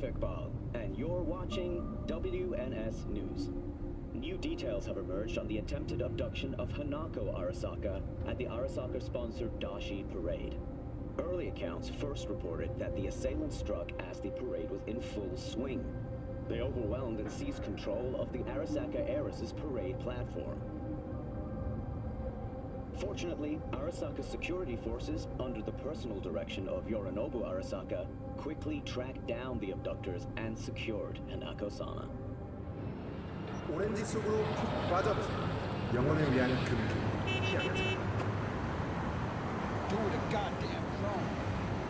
Iqbal, and you're watching WNS News. New details have emerged on the attempted abduction of Hanako Arasaka at the Arasaka-sponsored Dashi parade. Early accounts first reported that the assailants struck as the parade was in full swing. They overwhelmed and seized control of the Arasaka heiress's parade platform. Fortunately, Arasaka's security forces, under the personal direction of Yorinobu Arasaka, quickly tracked down the abductors and secured Hanako-sama. 오렌지 속으로 푹 빠져보세요. 영혼을 위한 금기 피하겠습니다. Do the goddamn wrong.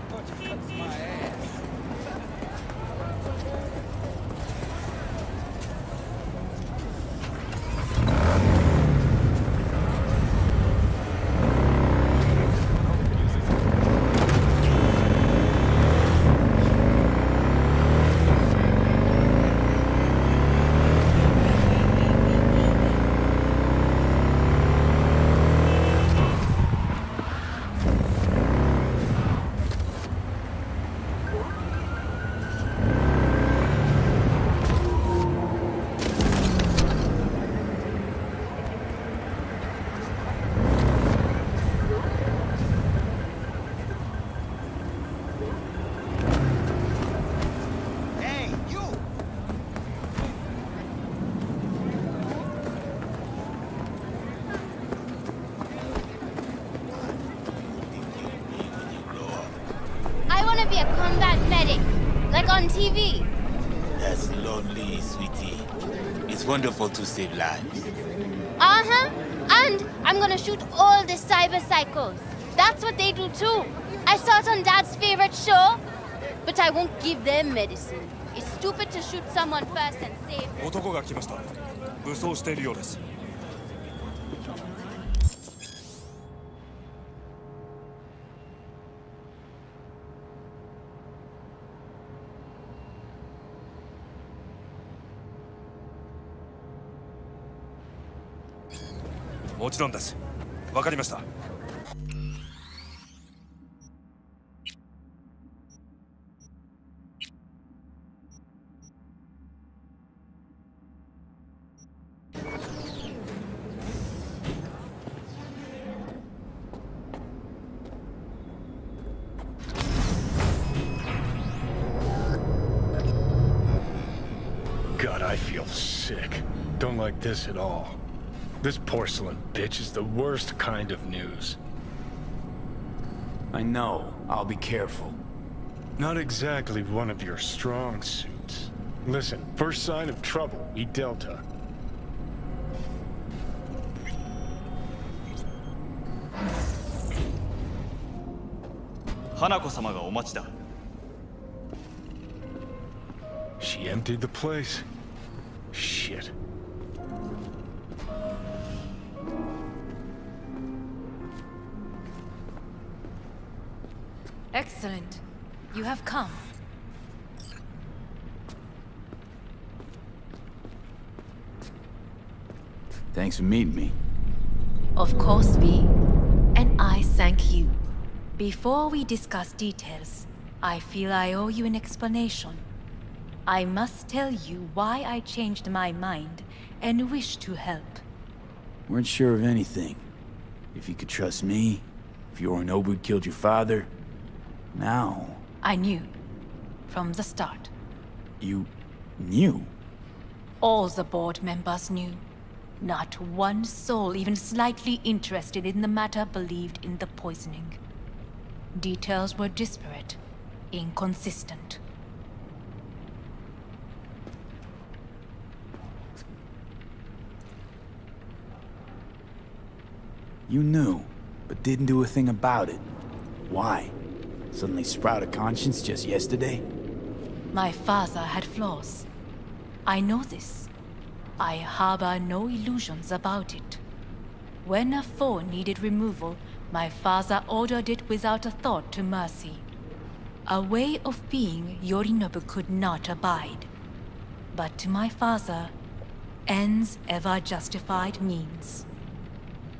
Bunch of cuts my ass. Be a combat medic, like on TV. That's lonely, sweetie. It's wonderful to save lives. Uh-huh. And I'm gonna shoot all the cyber psychos. That's what they do too. I saw it on Dad's favorite show. But I won't give them medicine. It's stupid to shoot someone first and save them. 男が来ました。武装しているようです。もちろんです。わかりました。God, I feel sick. Don't like this at all. This porcelain bitch is the worst kind of news. I know. I'll be careful. Not exactly one of your strong suits. Listen, first sign of trouble, we Delta. Hanako-samaがお待ちだ。She emptied the place. Shit. Excellent. You have come. Thanks for meeting me. Of course, V. And I thank you. Before we discuss details, I feel I owe you an explanation. I must tell you why I changed my mind and wish to help. Weren't sure of anything. If you could trust me, if Yorinobu killed your father. Now... I knew. From the start. You... knew? All the board members knew. Not one soul even slightly interested in the matter believed in the poisoning. Details were disparate, inconsistent. You knew, but didn't do a thing about it. Why? Suddenly sprout a conscience just yesterday? My father had flaws. I know this. I harbor no illusions about it. When a foe needed removal, my father ordered it without a thought to mercy. A way of being Yorinobu could not abide. But to my father, ends ever justified means.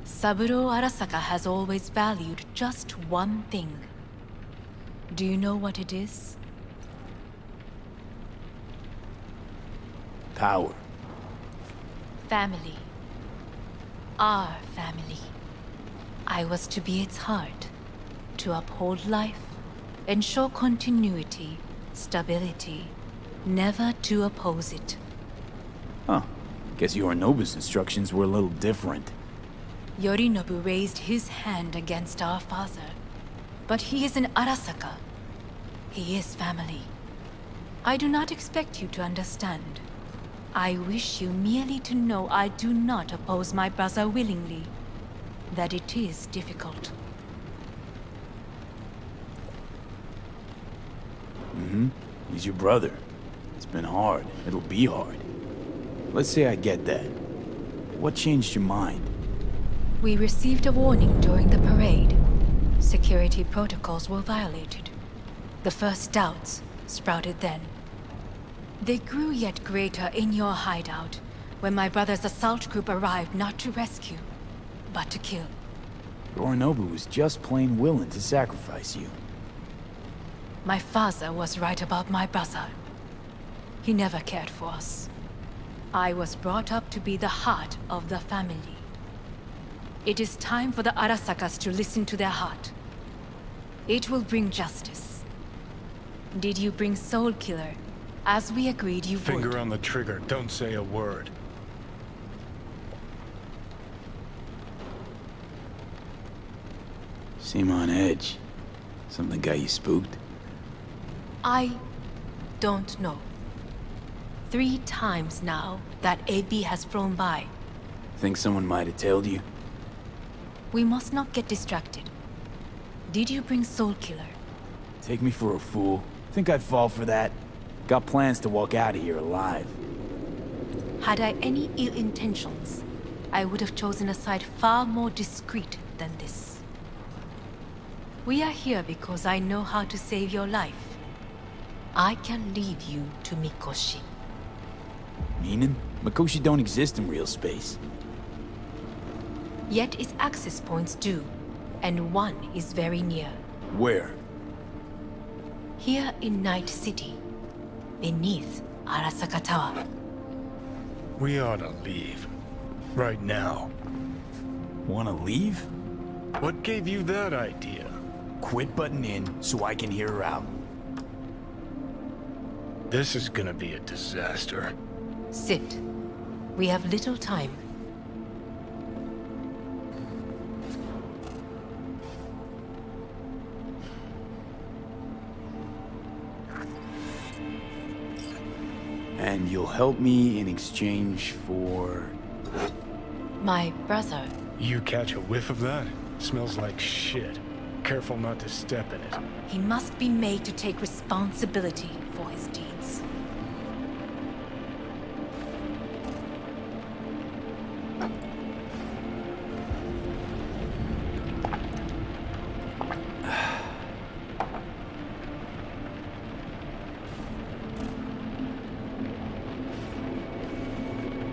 Saburo Arasaka has always valued just one thing. Do you know what it is? Power. Family. Our family. I was to be its heart, to uphold life, ensure continuity, stability, never to oppose it. Huh. Guess Yorinobu's instructions were a little different. Yorinobu raised his hand against our father, but he is an Arasaka. He is family. I do not expect you to understand. I wish you merely to know I do not oppose my brother willingly, that it is difficult. He's your brother. It's been hard. It'll be hard. Let's say I get that. What changed your mind? We received a warning during the parade. Security protocols were violated. The first doubts sprouted then. They grew yet greater in your hideout when my brother's assault group arrived not to rescue, but to kill. Yorinobu was just plain willing to sacrifice you. My father was right about my brother. He never cared for us. I was brought up to be the heart of the family. It is time for the Arasakas to listen to their heart. It will bring justice. Did you bring Soul Killer, as we agreed you would? Finger on the trigger, don't say a word. Seem on edge. Something got you spooked? I don't know. 3 times now that AB has flown by. Think someone might have tailed you? We must not get distracted. Did you bring Soul Killer? Take me for a fool. Think I'd fall for that? Got plans to walk out of here alive. Had I any ill intentions, I would have chosen a side far more discreet than this. We are here because I know how to save your life. I can lead you to Mikoshi. Meaning? Mikoshi don't exist in real space. Yet its access points do, and one is very near. Where? Here in Night City, beneath Arasaka Tower. We ought to leave. Right now. Wanna leave? What gave you that idea? Quit butting in so I can hear her out. This is gonna be a disaster. Sit. We have little time. And you'll help me in exchange for... My brother. You catch a whiff of that? Smells like shit. Careful not to step in it. He must be made to take responsibility for his deeds.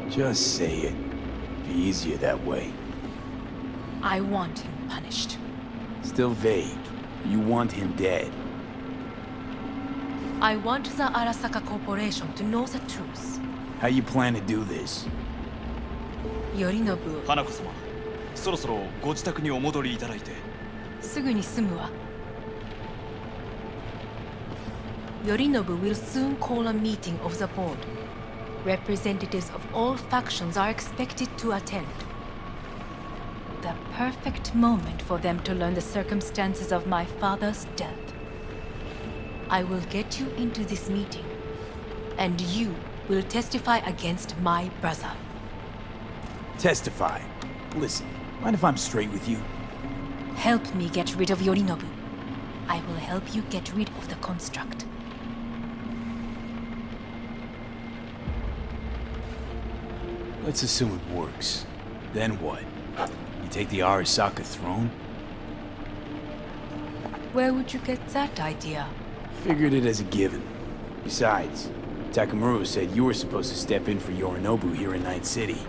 Just say it. Be easier that way. I want him punished. Still vague. You want him dead. I want the Arasaka Corporation to know the truth. How you plan to do this? Yorinobu, 花子様、そろそろご自宅にお戻りいただいて。すぐに済むわ。Yorinobu will soon call a meeting of the board. Representatives of all factions are expected to attend. The perfect moment for them to learn the circumstances of my father's death. I will get you into this meeting, and you will testify against my brother. Testify. Listen, mind if I'm straight with you? Help me get rid of Yorinobu. I will help you get rid of the construct. Let's assume it works. Then what? You take the Arasaka throne? Where would you get that idea? Figured it as a given. Besides, Takamura said you were supposed to step in for Yorinobu here in Night City.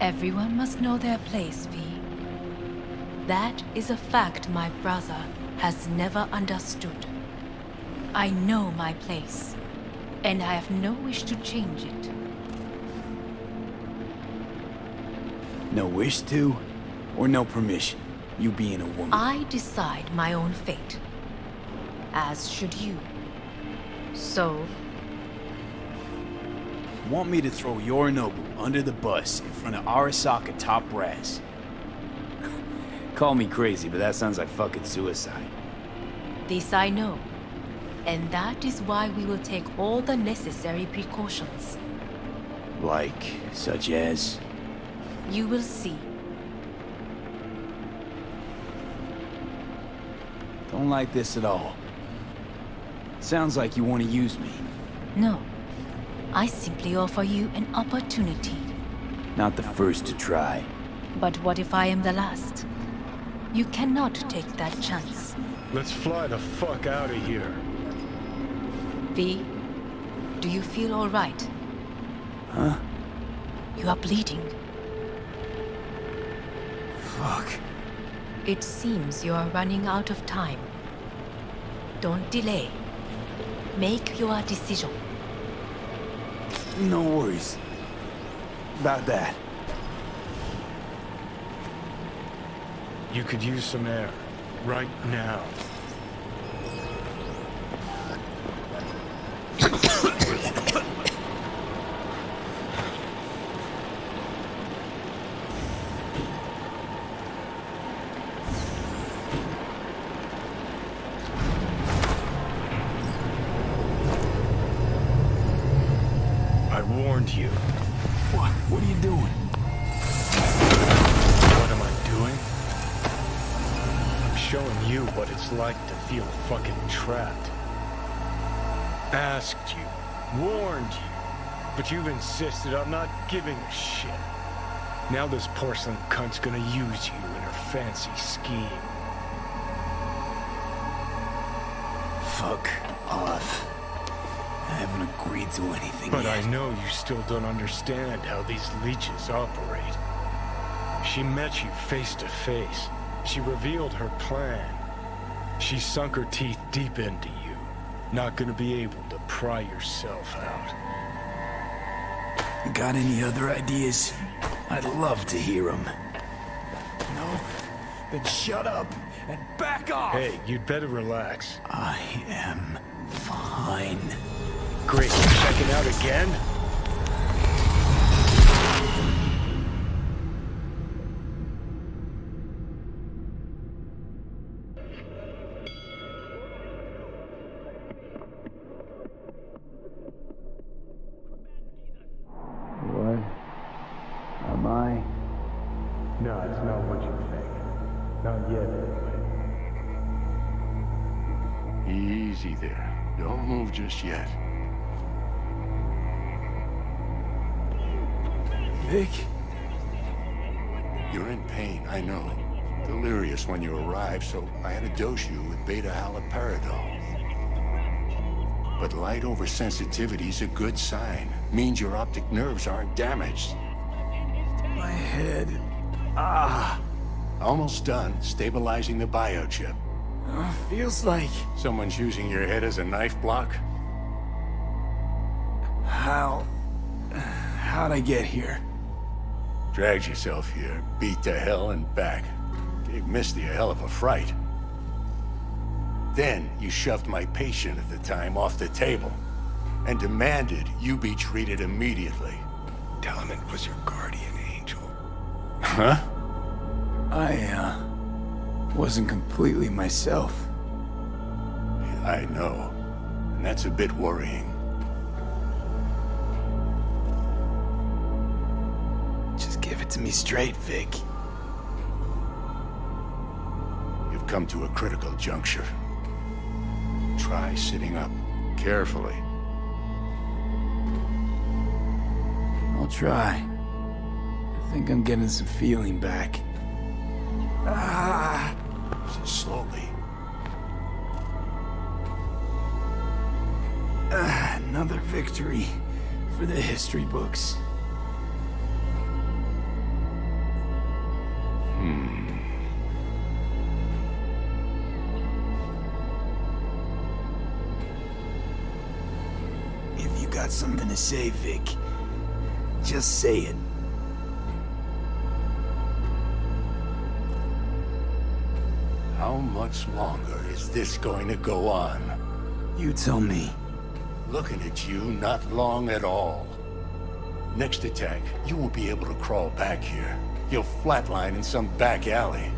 Everyone must know their place, V. That is a fact my brother has never understood. I know my place. and I have no wish to change it. No wish to, or no permission? You being a woman. I decide my own fate. As should you. So, Want me to throw Yorinobu under the bus in front of Arasaka top brass? Call me crazy, but that sounds like fucking suicide. this I know. And that is why we will take all the necessary precautions. Like, such as? You will see. Don't like this at all. Sounds like you want to use me. No. I simply offer you an opportunity. Not the first to try. But what if I am the last? You cannot take that chance. Let's fly the fuck out of here. V, do you feel all right? Huh? You are bleeding. Fuck. It seems you are running out of time. Don't delay. Make your decision. No worries. About that. You could use some air. Right now. I warned you. What? What are you doing? What am I doing? I'm showing you what it's like to feel fucking trapped. Asked you, warned you, but you've insisted on not giving a shit. Now this porcelain cunt's gonna use you in her fancy scheme. Fuck off. I haven't agreed to anything But yet. I know you still don't understand how these leeches operate. She met you face to face. She revealed her plan. She sunk her teeth deep into you. Not gonna be able to pry yourself out. Got any other ideas? I'd love to hear them. No? Then shut up and back off! Hey, you'd better relax. I am fine. Great, you checking out again? What? Am I? No, it's not what you think. Not yet, anyway. Easy there. Don't move just yet. Vic? You're in pain, I know. Delirious when you arrived, so I had to dose you with beta-haloperidol. But light oversensitivity's a good sign. Means your optic nerves aren't damaged. My head. Ah. Almost done stabilizing the biochip. Feels like... Someone's using your head as a knife block? How'd I get here? Dragged yourself here, beat to hell and back. Gave Misty a hell of a fright. Then you shoved my patient at the time off the table and demanded you be treated immediately. Tell him it was your guardian angel. Huh? I, wasn't completely myself. I know. And that's a bit worrying. Just give it to me straight, Vic. You've come to a critical juncture. Try sitting up. Carefully. I'll try. I think I'm getting some feeling back. Ah! Slowly. Another victory for the history books. If got something to say, Vic. Just say it. How much longer is this going to go on? You tell me. Looking at you, not long at all. Next attack, you won't be able to crawl back here. You'll flatline in some back alley.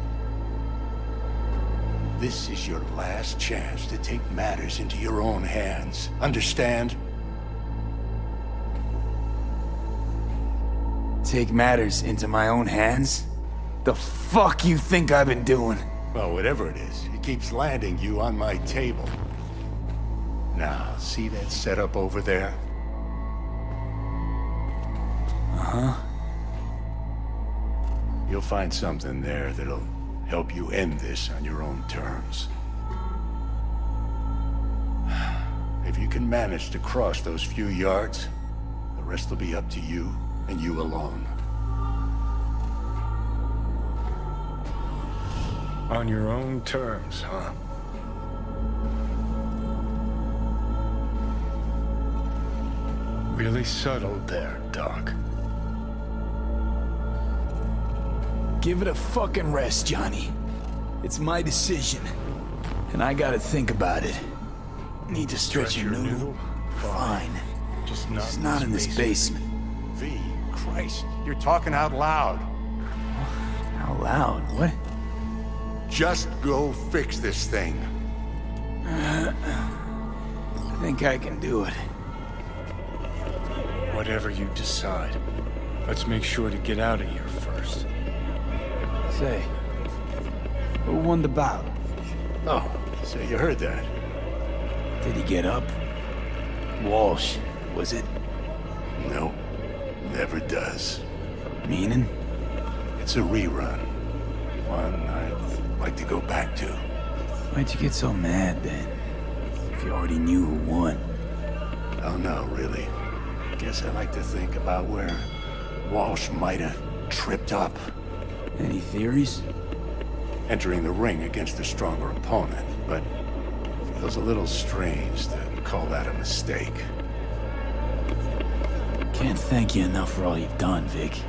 This is your last chance to take matters into your own hands. Understand? Take matters into my own hands? The fuck you think I've been doing? Well, whatever it is, it keeps landing you on my table. Now, see that setup over there? Uh-huh. You'll find something there that'll help you end this on your own terms. If you can manage to cross those few yards, the rest will be up to you and you alone. On your own terms, huh? Really subtle there, Doc. Give it a fucking rest, Johnny. It's my decision. And I gotta think about it. Need to stretch your noodle? Fine. Just It's not in this basement. V, Christ, you're talking out loud. Out loud? What? Just go fix this thing. I think I can do it. Whatever you decide. Let's make sure to get out of here first. Say, who won the bout? Oh, so you heard that. Did he get up? Walsh, was it? No, never does. Meaning? It's a rerun. One I'd like to go back to. Why'd you get so mad then? If you already knew who won. Oh no, really. Guess I like to think about where Walsh might have tripped up. Any theories? Entering the ring against a stronger opponent, but feels a little strange to call that a mistake. Can't thank you enough for all you've done, Vic.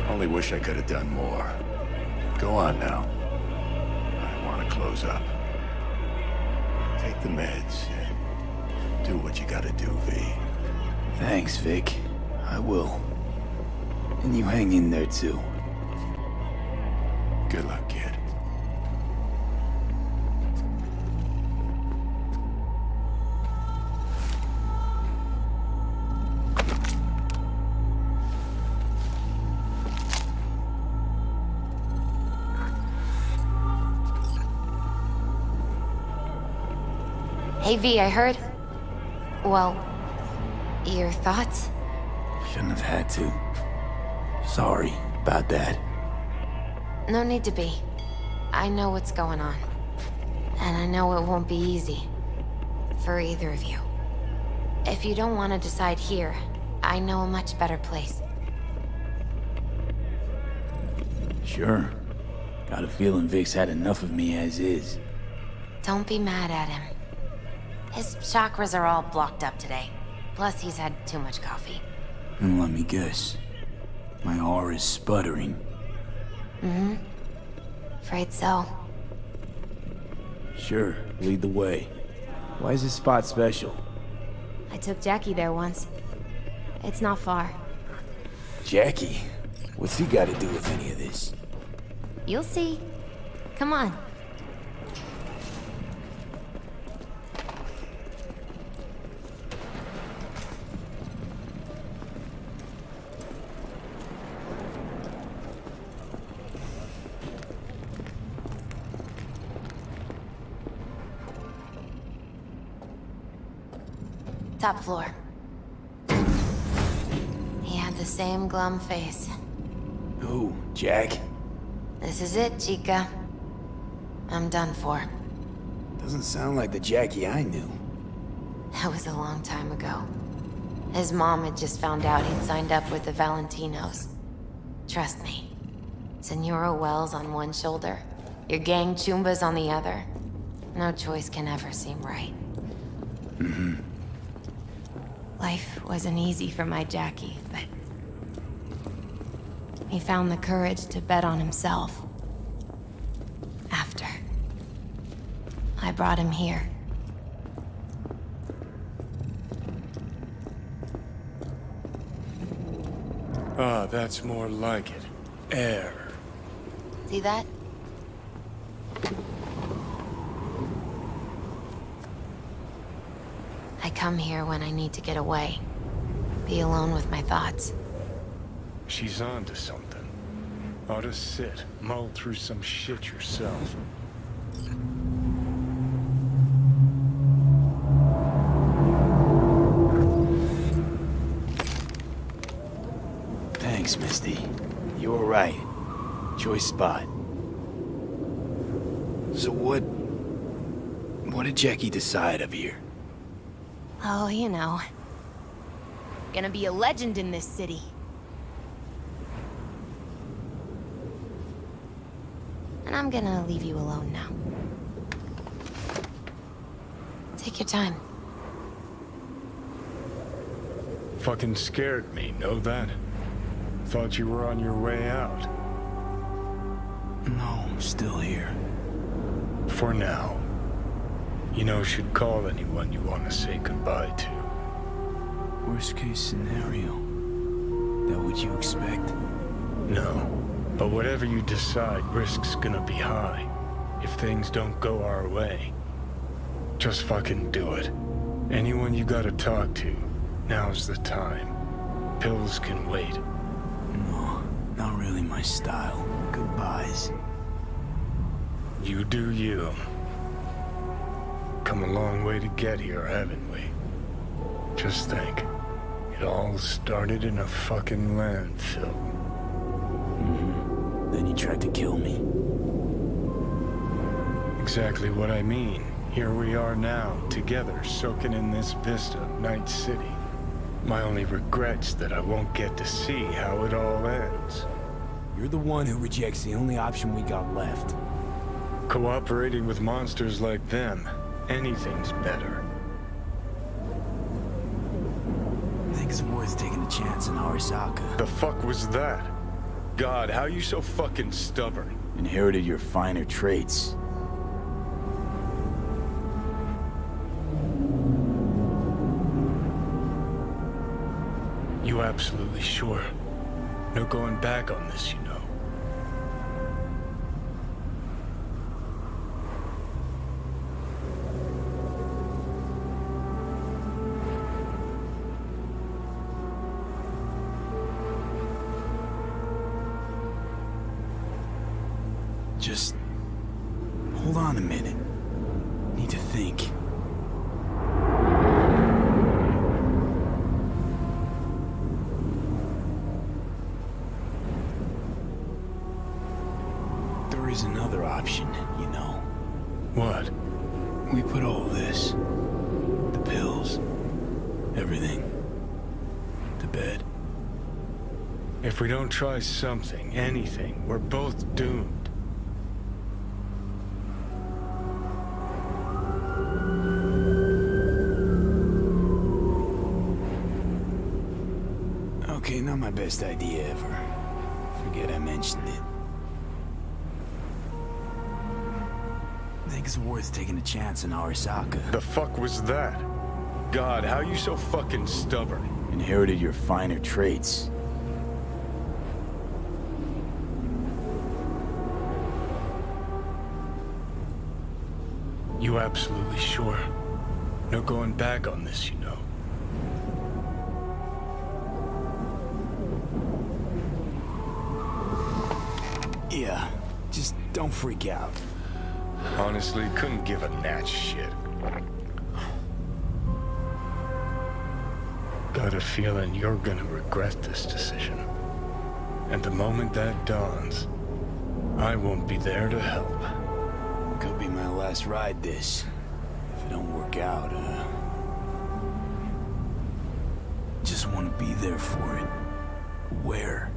Only wish I could have done more. Go on now. I want to close up. Take the meds and do what you gotta do, V. Thanks, Vic. I will. And you hang in there, too. Good luck, kid. Hey V, I heard. Well, your thoughts? Shouldn't have had to. Sorry about that. No need to be. I know what's going on. And I know it won't be easy. For either of you. If you don't want to decide here, I know a much better place. Sure. Got a feeling Vic's had enough of me as is. Don't be mad at him. His chakras are all blocked up today. Plus, he's had too much coffee. And let me guess. My aura's sputtering. Mm-hmm. Afraid so. Sure, lead the way. Why is this spot special? I took Jackie there once. It's not far. Jackie? What's he got to do with any of this? You'll see. Come on. Top floor. He had the same glum face. Who? Jack? This is it, Chica. I'm done for. Doesn't sound like the Jackie I knew. That was a long time ago. His mom had just found out he'd signed up with the Valentinos. Trust me. Senora Wells on one shoulder, your gang Chumbas on the other. No choice can ever seem right. Mm-hmm. It wasn't easy for my Jackie, but he found the courage to bet on himself. After I brought him here. Ah, that's more like it. Air. See that? I come here when I need to get away. Be alone with my thoughts. She's on to something. Ought to sit, mull through some shit yourself. Thanks, Misty. You were right. Choice spot. So what did Jackie decide up here? Oh, you know. Gonna be a legend in this city. And I'm gonna leave you alone now. Take your time. Fucking scared me, know that? Thought you were on your way out. No, I'm still here. For now. You know, should call anyone you want to say goodbye to. Worst case scenario. That what you expect? No. But whatever you decide, risk's gonna be high. If things don't go our way. Just fucking do it. Anyone you gotta talk to, now's the time. Pills can wait. No, not really my style. Goodbyes. You do you. Come a long way to get here, haven't we? Just think. It all started in a fucking landfill. Then you tried to kill me. Exactly what I mean. Here we are now, together, soaking in this vista, Night City. My only regret's that I won't get to see how it all ends. You're the one who rejects the only option we got left. Cooperating with monsters like them, anything's better. I think it's worth taking a chance in Arasaka. The fuck was that? God, how you so fucking stubborn? Inherited your finer traits. You absolutely sure? No going back on this, you know. Just hold on a minute. Need to think. There is another option, you know. What? We put all this, the pills, everything, to bed. If we don't try something, anything, we're both doomed. Okay, not my best idea ever. Forget I mentioned it. I think it's worth taking a chance in Arasaka. The fuck was that? God, how you so fucking stubborn? Inherited your finer traits. You absolutely sure? No going back on this, you know. Yeah, just don't freak out. Honestly, couldn't give a gnat's shit. Got a feeling you're gonna regret this decision. And the moment that dawns, I won't be there to help. Could be my last ride this. If it don't work out, just want to be there for it. Where?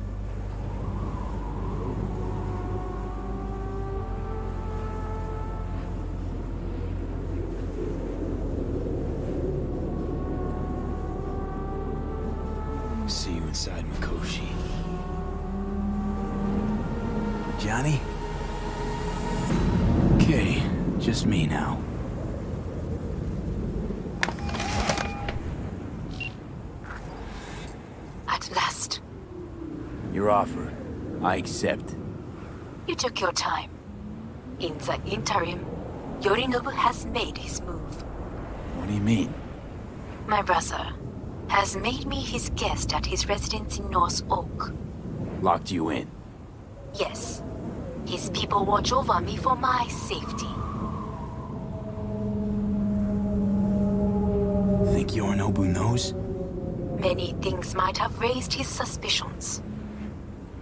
See you inside Mikoshi. Johnny? Okay, just me now. At last. Your offer. I accept. You took your time. In the interim, Yorinobu has made his move. What do you mean? My brother has made me his guest at his residence in North Oak. Locked you in. Yes. His people watch over me for my safety. Think Yorinobu knows? Many things might have raised his suspicions.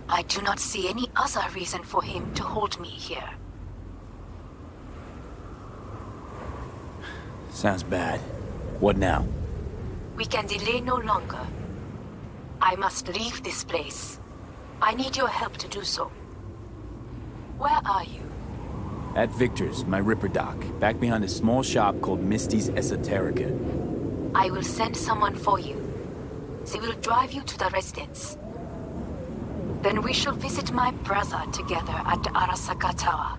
I do not see any other reason for him to hold me here. Sounds bad. What now? We can delay no longer. I must leave this place. I need your help to do so. Where are you? At Victor's, my Ripper dock, back behind a small shop called Misty's Esoterica. I will send someone for you. They will drive you to the residence. Then we shall visit my brother together at the Arasaka Tower.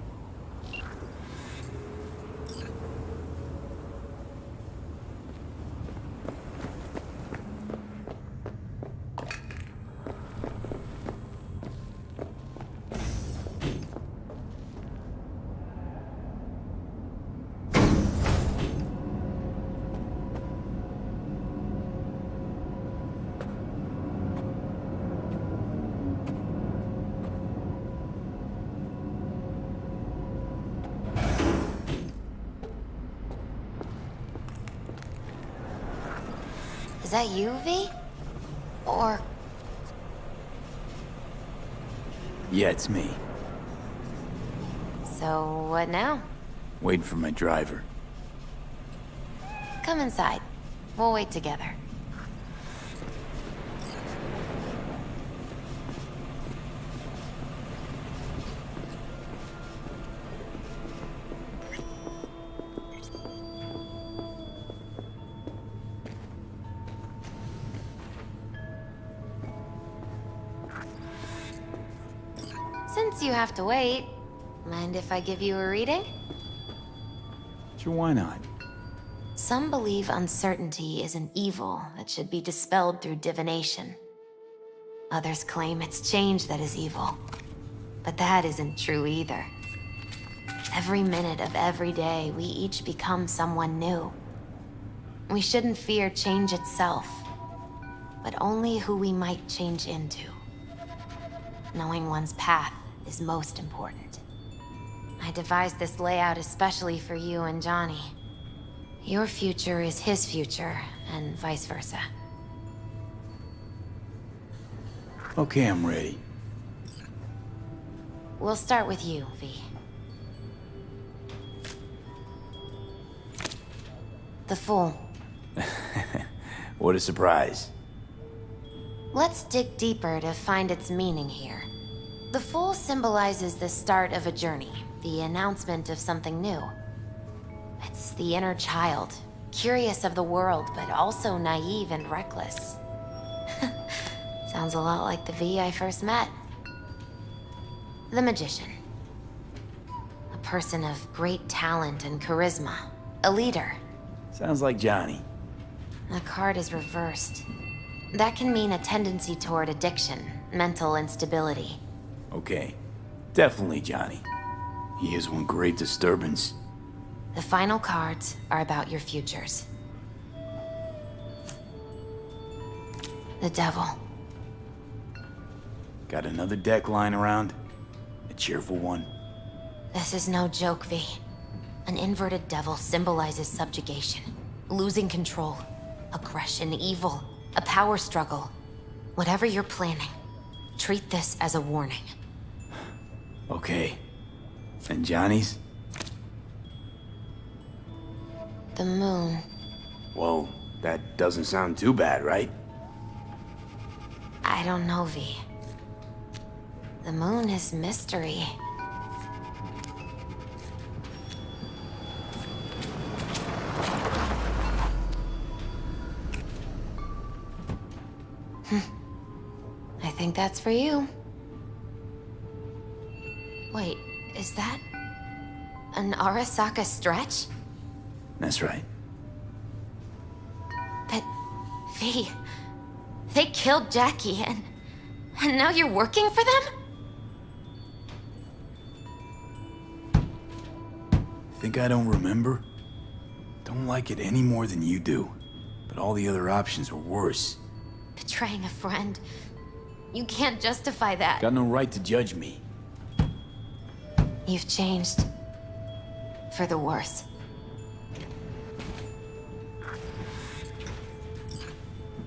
Is that you, V? Or... Yeah, it's me. So, what now? Waiting for my driver. Come inside. We'll wait together. Since you have to wait, mind if I give you a reading? Sure, why not? Some believe uncertainty is an evil that should be dispelled through divination. Others claim it's change that is evil. But that isn't true either. Every minute of every day, we each become someone new. We shouldn't fear change itself, but only who we might change into. Knowing one's path is most important. I devised this layout especially for you and Johnny. Your future is his future, and vice versa. Okay, I'm ready. We'll start with you, V. The Fool. What a surprise. Let's dig deeper to find its meaning here. The Fool symbolizes the start of a journey, the announcement of something new. It's the inner child, curious of the world, but also naive and reckless. Sounds a lot like the V I first met. The Magician. A person of great talent and charisma. A leader. Sounds like Johnny. The card is reversed. That can mean a tendency toward addiction, mental instability. Okay. Definitely Johnny. He is one great disturbance. The final cards are about your futures. The Devil. Got another deck lying around? A cheerful one? This is no joke, V. An inverted devil symbolizes subjugation, losing control, aggression, evil, a power struggle. Whatever you're planning, treat this as a warning. Okay. And Johnny's? The Moon. Well, that doesn't sound too bad, right? I don't know, V. The Moon is mystery. I think that's for you. Wait, is that an Arasaka stretch? That's right. But they killed Jackie and now you're working for them? Think I don't remember? Don't like it any more than you do. But all the other options were worse. Betraying a friend. You can't justify that. Got no right to judge me. You've changed. For the worse.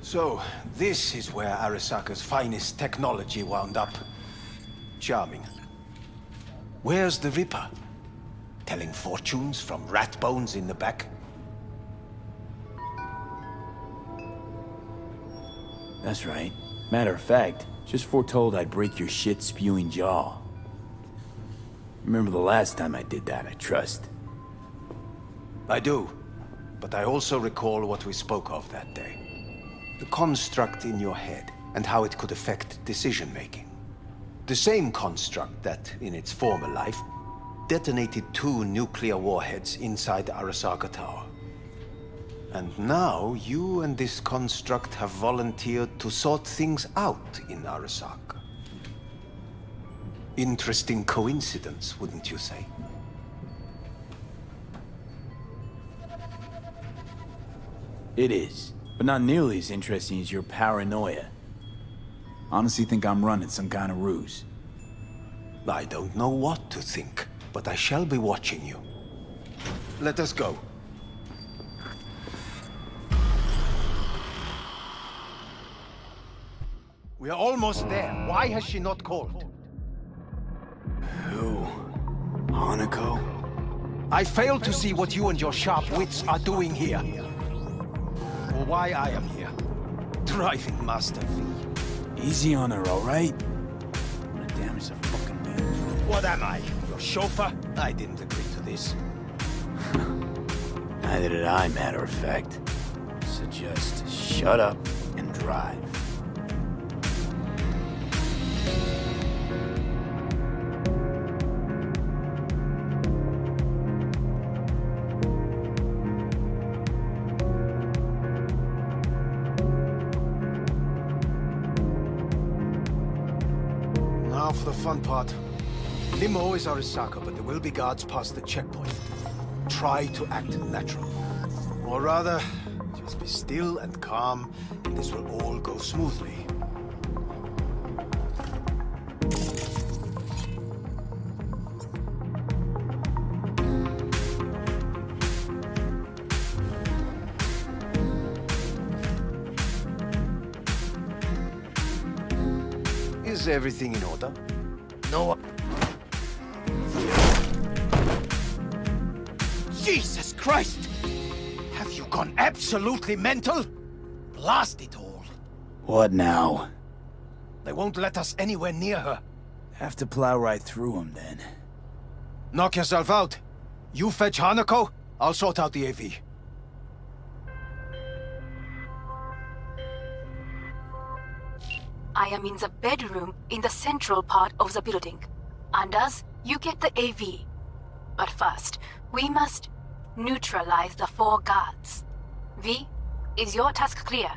So, this is where Arasaka's finest technology wound up. Charming. Where's the Ripper? Telling fortunes from rat bones in the back? That's right. Matter of fact, just foretold I'd break your shit-spewing jaw. Remember the last time I did that, I trust. I do. But I also recall what we spoke of that day. The construct in your head, and how it could affect decision-making. The same construct that, in its former life, detonated 2 nuclear warheads inside the Arasaka Tower. And now, you and this construct have volunteered to sort things out in Arasaka. Interesting coincidence, wouldn't you say? It is, but not nearly as interesting as your paranoia. Honestly think I'm running some kind of ruse. I don't know what to think, but I shall be watching you. Let us go. We are almost there. Why has she not called? Who? Hanako? I fail to see what you and your sharp wits are doing here. Or why I am here. Driving Master V. Easy on her, alright? I'm gonna damage the fucking man. What am I? Your chauffeur? I didn't agree to this. Neither did I, matter of fact. So just shut up and drive. Now for the fun part. Limo is Arasaka, but there will be guards past the checkpoint. Try to act natural. Or rather, just be still and calm, and this will all go smoothly. Is everything in order? No. Jesus Christ! Have you gone absolutely mental? Blast it all. What now? They won't let us anywhere near her. Have to plow right through them, then. Knock yourself out. You fetch Hanako, I'll sort out the AV. I am in the bedroom in the central part of the building. Anders, you get the AV. But first, we must neutralize the 4 guards. V, is your task clear?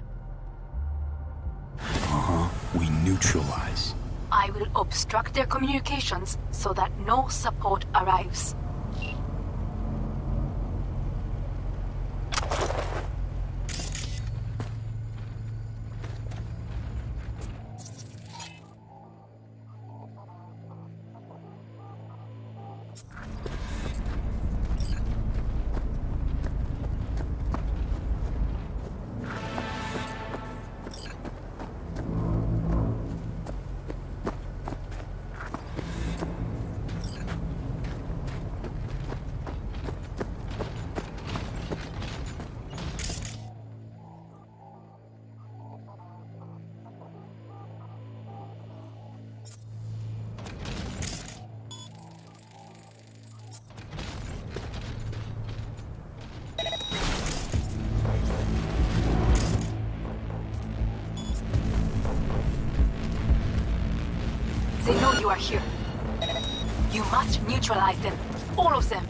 We neutralize. I will obstruct their communications so that no support arrives. you are here. You must neutralize them. All of them.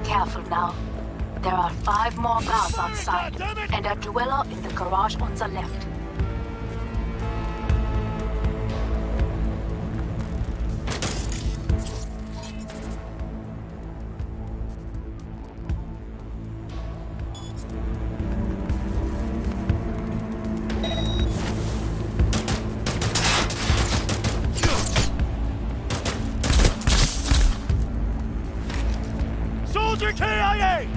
Careful now. There are 5 more guards outside, and a dweller in the garage on the left. Soldier KIA!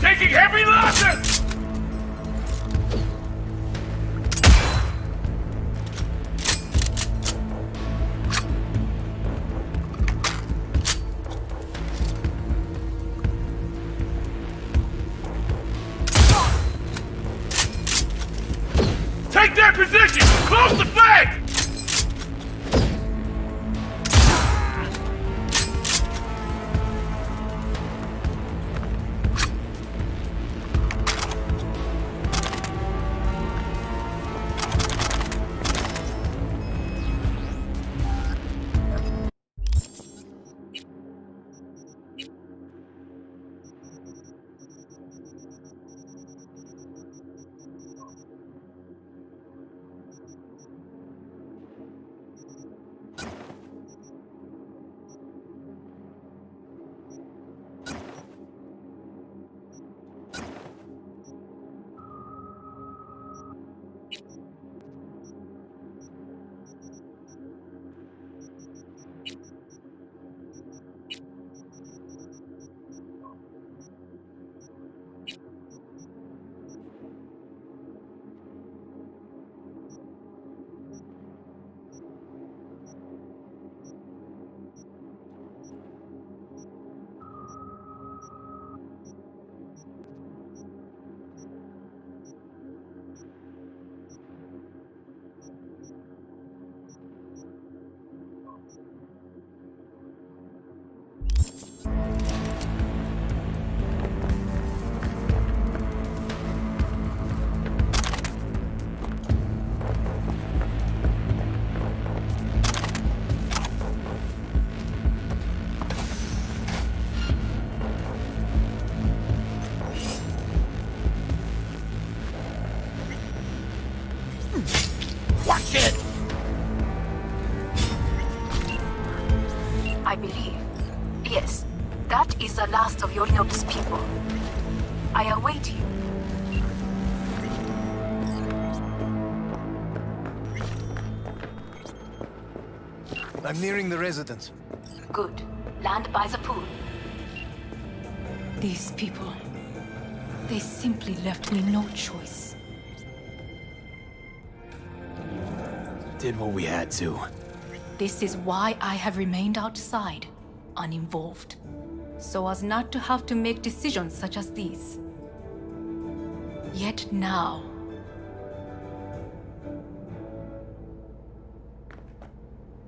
Taking heavy losses! Take their position! Close the flank! I believe. Yes, that is the last of Yorinobu's people. I await you. I'm nearing the residence. Good. Land by the pool. These people... they simply left me no choice. Did what we had to. This is why I have remained outside, uninvolved. So as not to have to make decisions such as these. Yet now...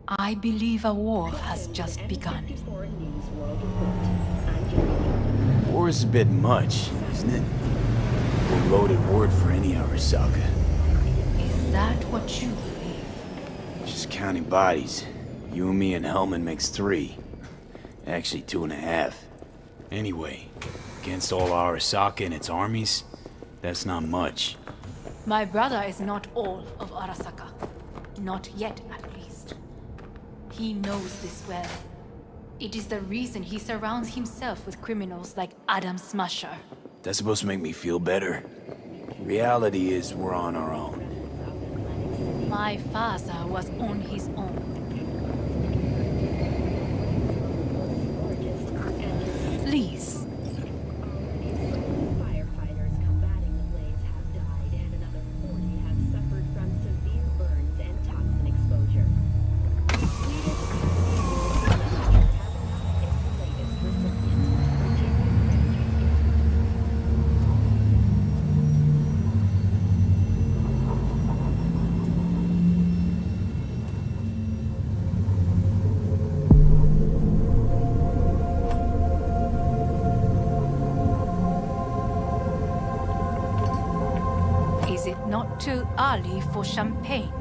I believe a war has just begun. War is a bit much, isn't it? A loaded word for any Arasaka. Is that what you believe? Just counting bodies. You and me and Hellman makes 3. Actually 2.5. Anyway, against all Arasaka and its armies, that's not much. My brother is not all of Arasaka. Not yet, at least. He knows this well. It is the reason he surrounds himself with criminals like Adam Smasher. That's supposed to make me feel better. Reality is we're on our own. My father was on his own. Please. Firefighters combating the blaze have died, and another 40 have suffered from severe burns and toxin exposure. Is it not too early for champagne?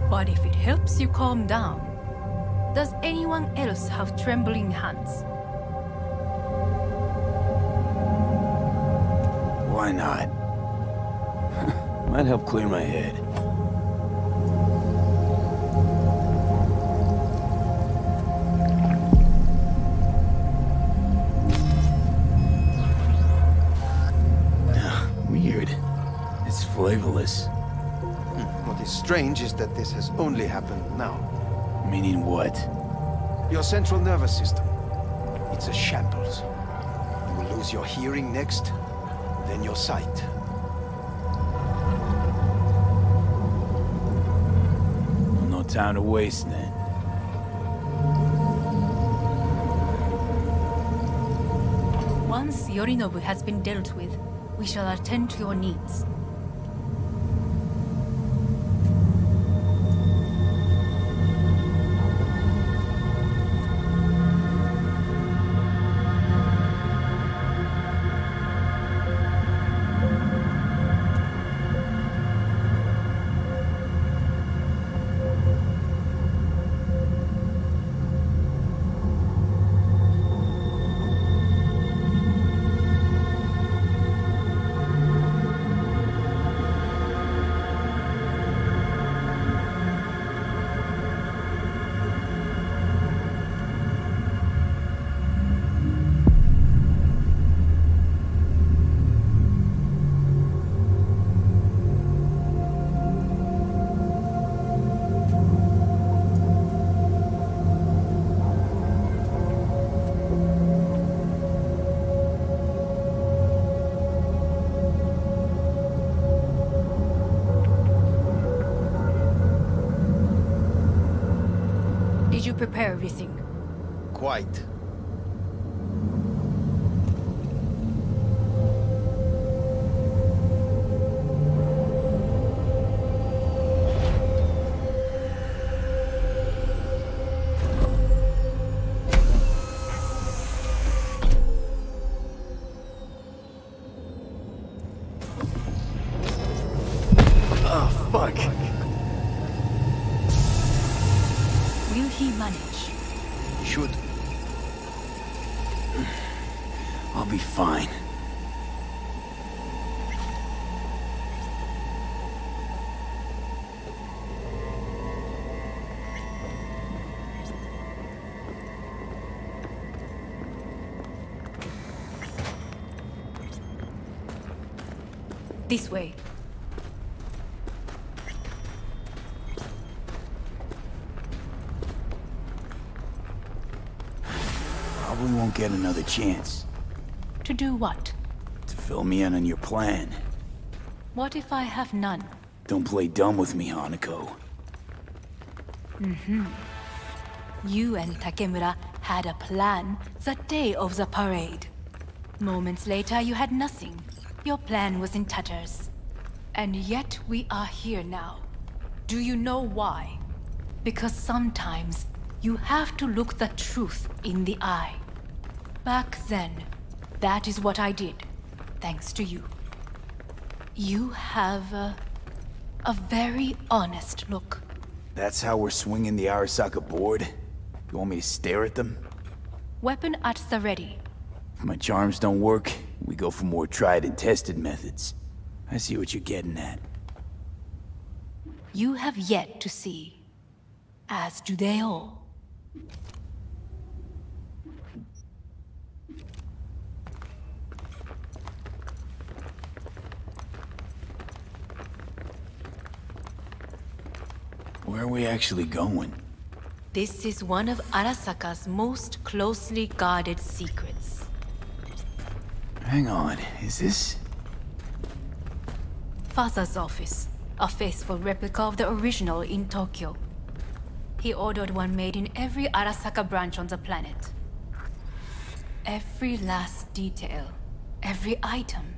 But if it helps you calm down, does anyone else have trembling hands? Why not? Might help clear my head. Weird. It's flavorless. What is strange is that this has only happened now. Meaning what? Your central nervous system. It's a shambles. You will lose your hearing next, then your sight. Well, no time to waste then. Once Yorinobu has been dealt with, we shall attend to your needs. Did you prepare everything? Quite. Oh, fuck. Will he manage? Should. I'll be fine. This way. Probably won't get another chance. To do what? To fill me in on your plan. What if I have none? Don't play dumb with me, Hanako. You and Takemura had a plan the day of the parade. Moments later, you had nothing. Your plan was in tatters. And yet we are here now. Do you know why? Because sometimes you have to look the truth in the eye. Back then, that is what I did, thanks to you. You have a very honest look. That's how we're swinging the Arasaka board? You want me to stare at them? Weapon at the ready. If my charms don't work, we go for more tried and tested methods. I see what you're getting at. You have yet to see, as do they all. Where are we actually going? This is one of Arasaka's most closely guarded secrets. Hang on, is this? Father's office, a faithful replica of the original in Tokyo. He ordered one made in every Arasaka branch on the planet. Every last detail, every item,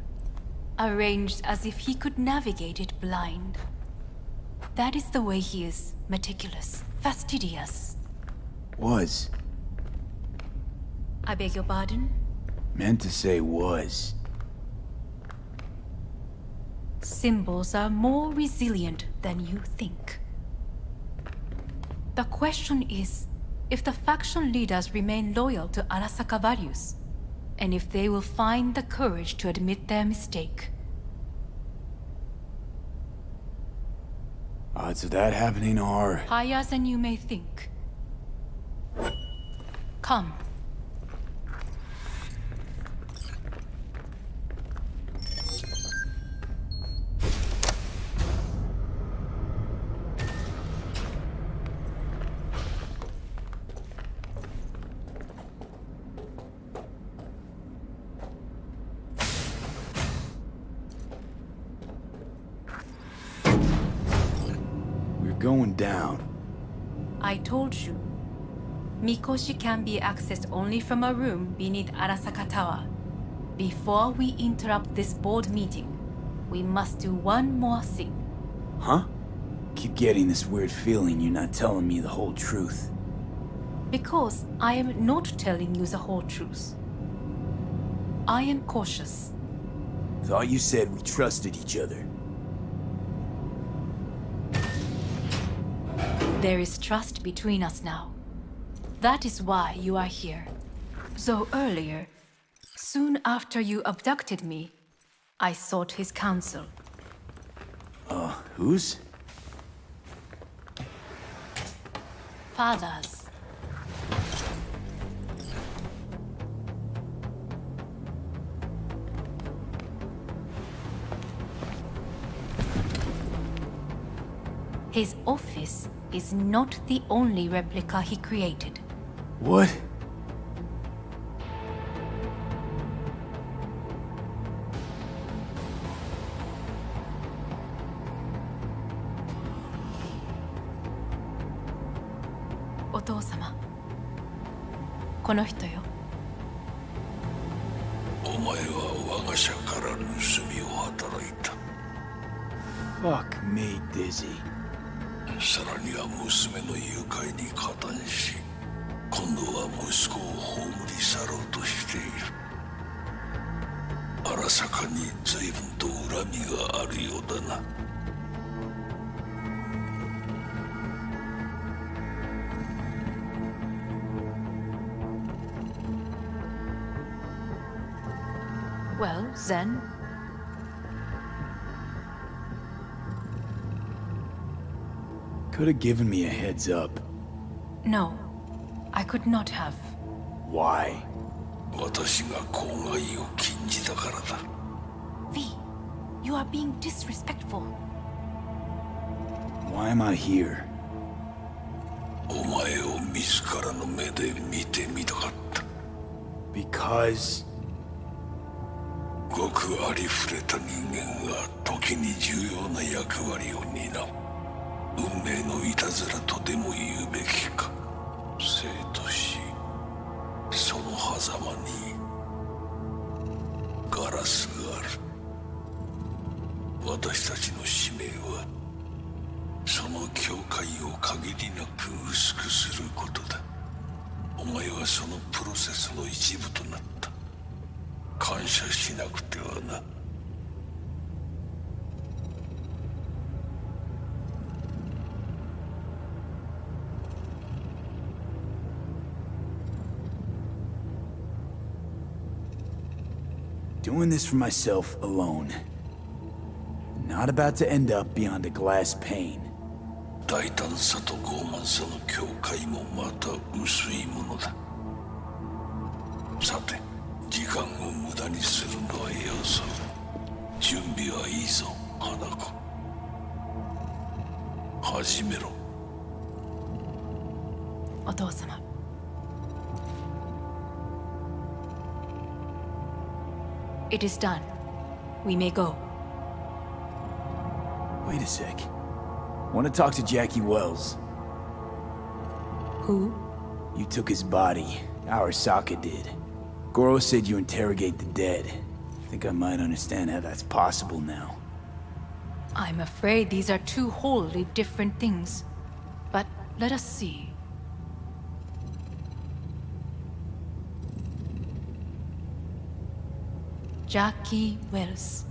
arranged as if he could navigate it blind. That is the way he is, meticulous, fastidious. Was. I beg your pardon? Meant to say was. Symbols are more resilient than you think. The question is, if the faction leaders remain loyal to Arasaka values, and if they will find the courage to admit their mistake. Odds of that happening are... higher than you may think. Come. Going down. I told you. Mikoshi can be accessed only from a room beneath Arasaka Tower. Before we interrupt this board meeting, we must do one more thing. Huh? Keep getting this weird feeling you're not telling me the whole truth. Because I am not telling you the whole truth. I am cautious. Thought you said we trusted each other. There is trust between us now. That is why you are here. So earlier, soon after you abducted me, I sought his counsel. Whose? Father's. His office is not the only replica he created. What? Otou-sama. この人よ。お前は我が社から盗みを働いた。Fuck me, Dizzy. さらには娘の誘拐に加担し、今度は息子を葬り去ろうとしている。荒坂に随分と恨みがあるようだな。Well, then. Could have given me a heads up. No, I could not have. Why? 私が公害を禁じたからだ。V, You are being disrespectful. Why am I here? お前を自らの目で見てみたかった。Because... ごくありふれた人間が時に重要な役割を担う。運命のいたずらとでも言うべきか。生と死、その狭間にガラスがある。私たちの使命はその境界を限りなく薄くすることだ。お前はそのプロセスの一部となった。感謝しなくてはな。Doing this for myself alone. Not about to end up beyond a glass pane. 大胆さと傲慢さの境界もまた薄いものだ。さて、時間を無駄にするのはよそう。準備はいいぞ、花子。始めろ。お父様。It is done. We may go. Wait a sec. Want to talk to Jackie Wells. Who? You took his body. Arasaka did. Goro said you interrogate the dead. Think I might understand how that's possible now. I'm afraid these are two wholly different things. But let us see. Jackie Wells.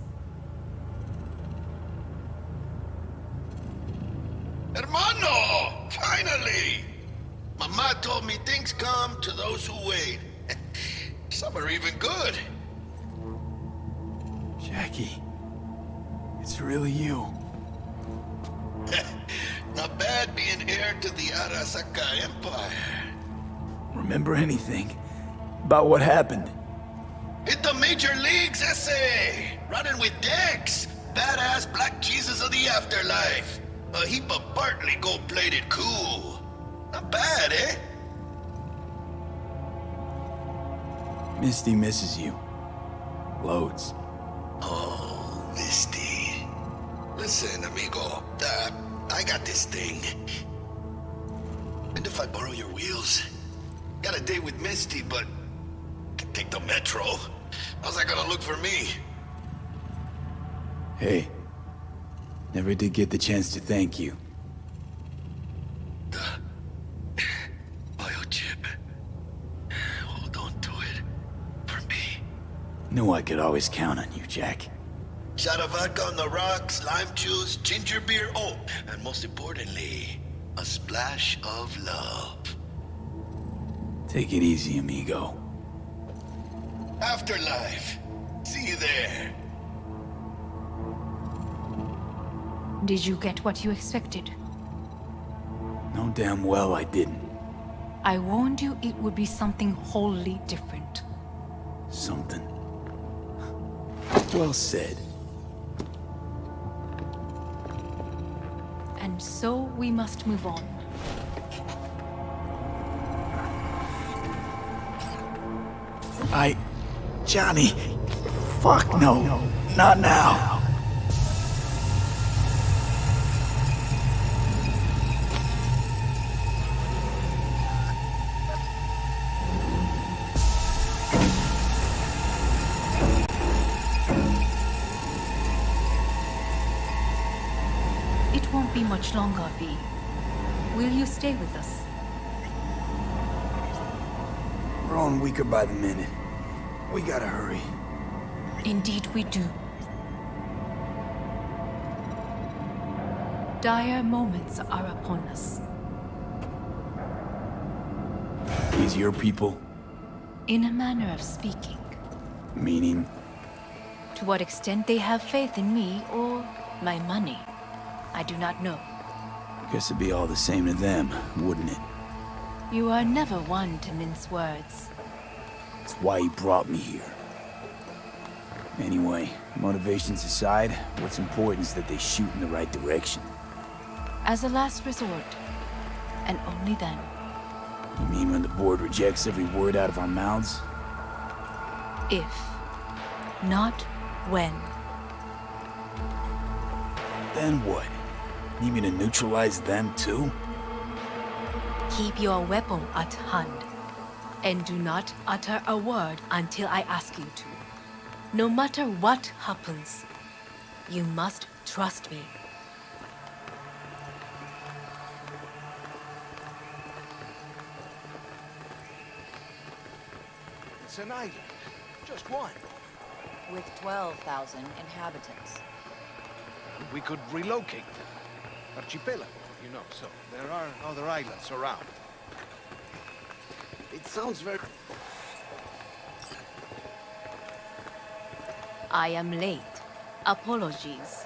Hermano! Finally! Mama told me things come to those who wait. Some are even good. Jackie. It's really you. Not bad being heir to the Arasaka Empire. Remember anything about what happened? Hit the major leagues, essay! Running with Dex! Badass black Jesus of the afterlife! A heap of partly gold-plated cool. Not bad, eh? Misty misses you. Loads. Oh, Misty. Listen, amigo. I got this thing. And if I borrow your wheels? Got a date with Misty, but can take the metro. How's that gonna look for me? Hey. Never did get the chance to thank you. Biochip. Hold on to it. For me. Knew I could always count on you, Jack. Shot of vodka on the rocks, lime juice, ginger beer, oh, and most importantly, a splash of love. Take it easy, amigo. Afterlife. See you there. Did you get what you expected? No damn well I didn't. I warned you it would be something wholly different. Something. Well said. And so we must move on. Johnny. Fuck no. Not now. It won't be much longer, V. Will you stay with us? We're on weaker by the minute. We gotta hurry. Indeed we do. Dire moments are upon us. These your people? In a manner of speaking. Meaning? To what extent they have faith in me or my money, I do not know. Guess it'd be all the same to them, wouldn't it? You are never one to mince words. That's why he brought me here. Anyway, motivations aside, what's important is that they shoot in the right direction. As a last resort, and only then. You mean when the board rejects every word out of our mouths? If, not when. Then what? Need me to neutralize them too? Keep your weapon at hand, and do not utter a word until I ask you to. No matter what happens, you must trust me. It's an island. Just one. With 12,000 inhabitants. We could relocate them. Archipelago, you know, so there are other islands around. It sounds very... I am late. Apologies.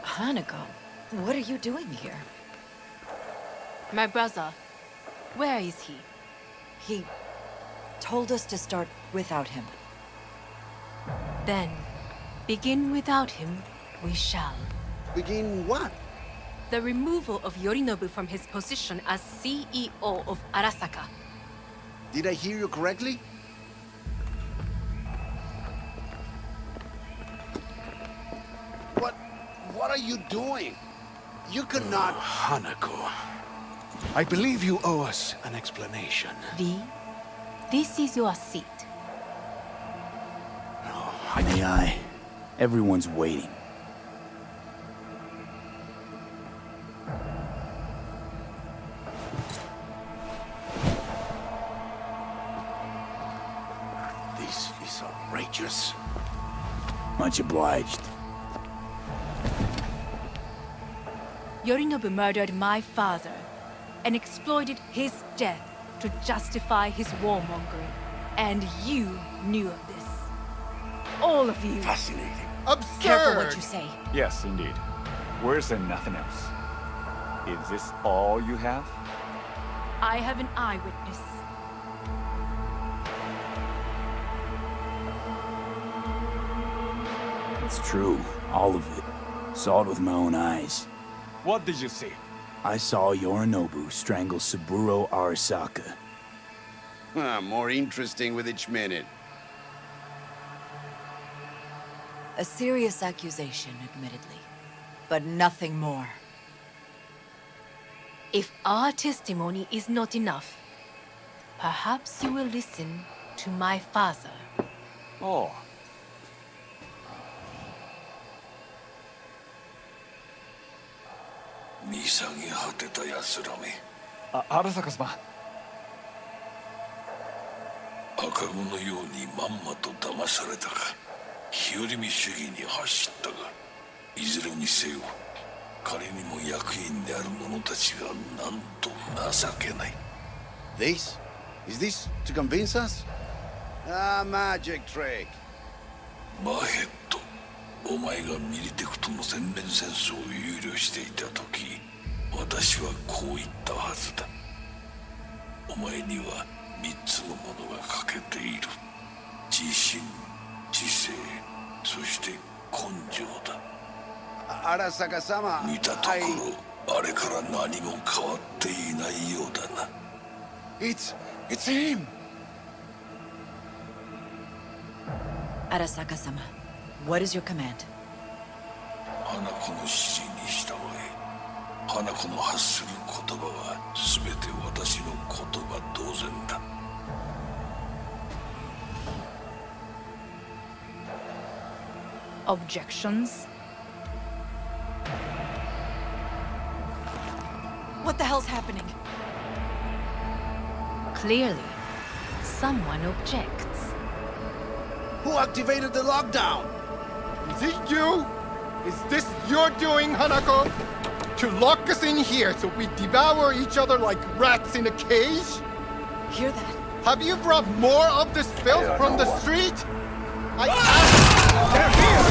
Hanako, what are you doing here? My brother, where is he? He told us to start without him. Then, begin without him, we shall. Begin what? The removal of Yorinobu from his position as CEO of Arasaka. Did I hear you correctly? What are you doing? You cannot... Hanako. I believe you owe us an explanation. V, this is your seat. May I? Everyone's waiting. This is outrageous. Much obliged. Yorinobu murdered my father and exploited his death to justify his warmongering. And you knew of this. All of you. Fascinating. Absurd! Careful what you say. Yes, indeed. Where's there nothing else? Is this all you have? I have an eyewitness. It's true, all of it. Saw it with my own eyes. What did you see? I saw Yorinobu strangle Saburo Arasaka. More interesting with each minute. A serious accusation, admittedly, but nothing more. If our testimony is not enough, perhaps you will listen to my father. Oh. Arasaka-sama. 赤子のようにまんまと騙されたか、日和見主義に走ったが、いずれにせよ、彼にも役員である者たちがなんと情けない。This? Is this to convince us? Ah, magic trick. マヘッド、お前がミリテクとの全面戦争を憂慮していた時、私はこう言ったはずだ。お前には3つのものが欠けている。自信、知性、そして根性だ。Arasaka-sama, 見たところ、あれから何も変わっていないようだな。It's him! Arasaka-sama, what is your command? 花子の指示に従え。花子の発する言葉は全て私の言葉同然だ。Objections? What the hell's happening? Clearly, someone objects. Who activated the lockdown? Is it you? Is this your doing, Hanako? To lock us in here so we devour each other like rats in a cage? Hear that? Have you brought more of this filth from the street? They're here!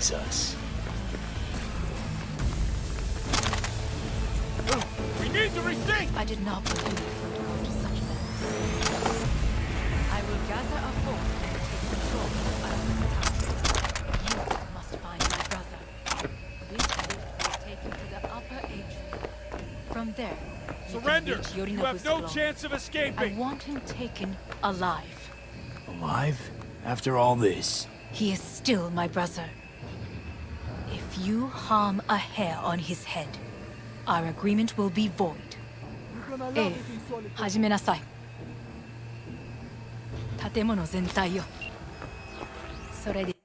face us. We need to resync! I did not believe you would go to such lengths. I will gather a force and take control of Iron Town. You must find my brother. This lift will take you to the upper atrium. From there, Surrender! You can reach You have Yorinobu's no throne. chance of I escaping! want him taken alive. Alive? After all this? He is still my brother. If you harm a hair on his head, our agreement will be void. 始めなさい。建物全体よ。それで。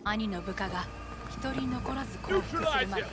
兄の部下が一人残らず降伏するまでよ。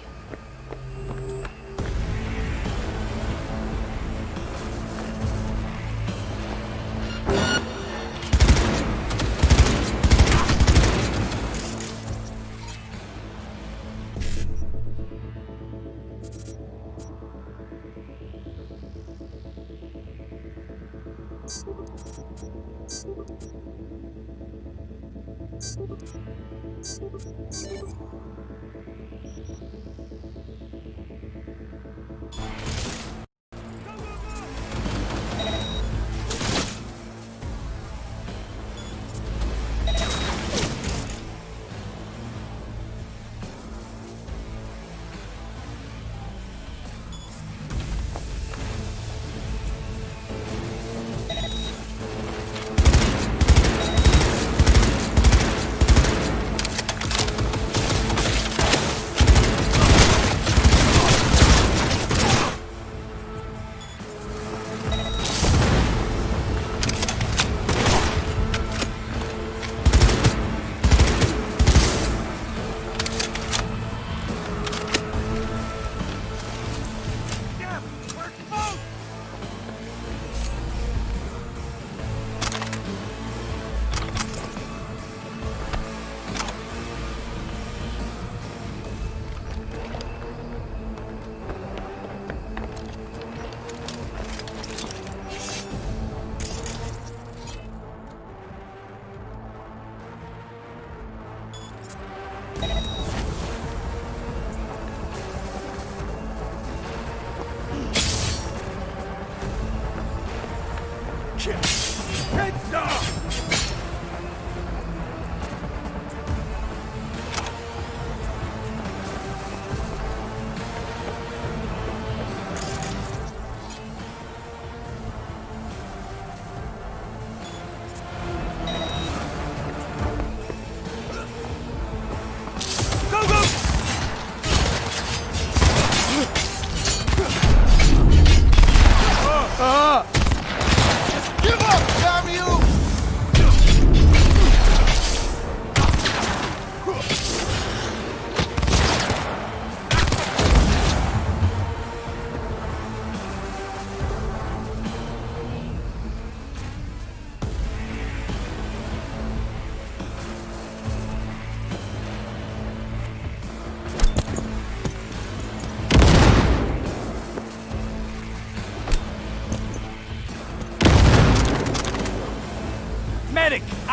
Give up!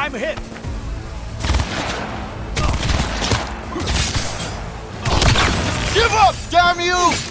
I'm hit! Give up, damn you!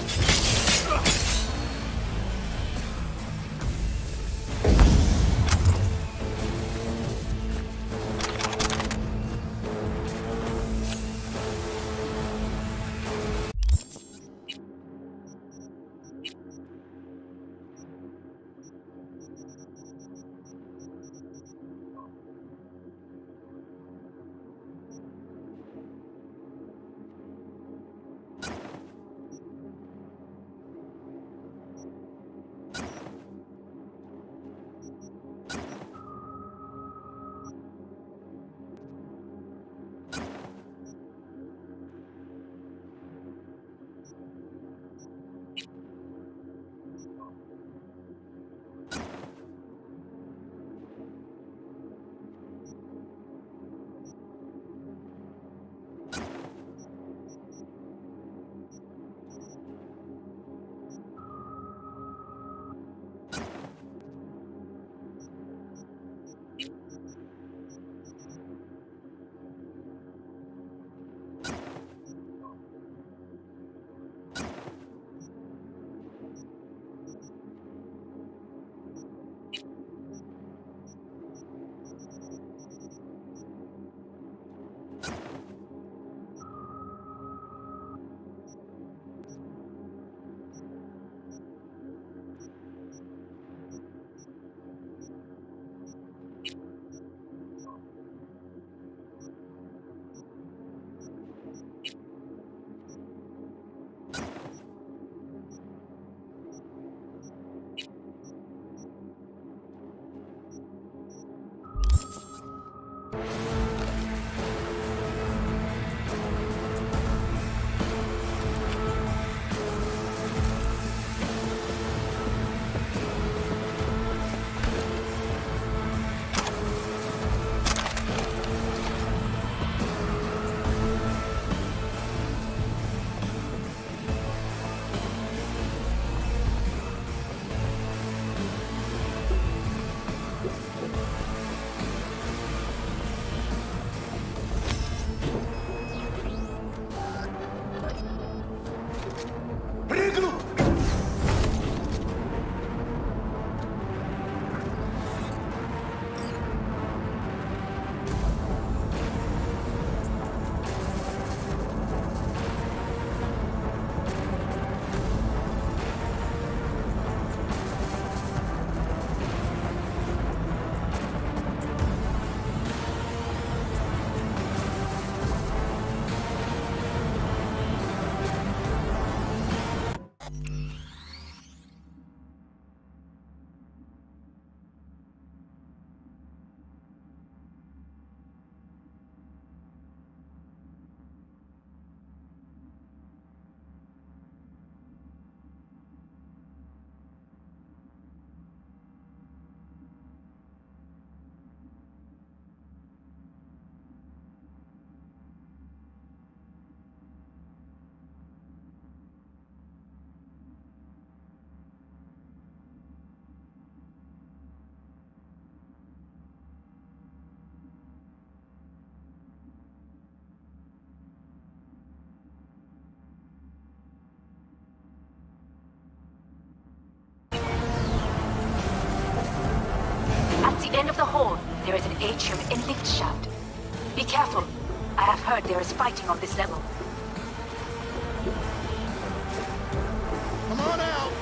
At the end of the hall, there is an atrium and lift shaft. Be careful. I have heard there is fighting on this level. Come on out!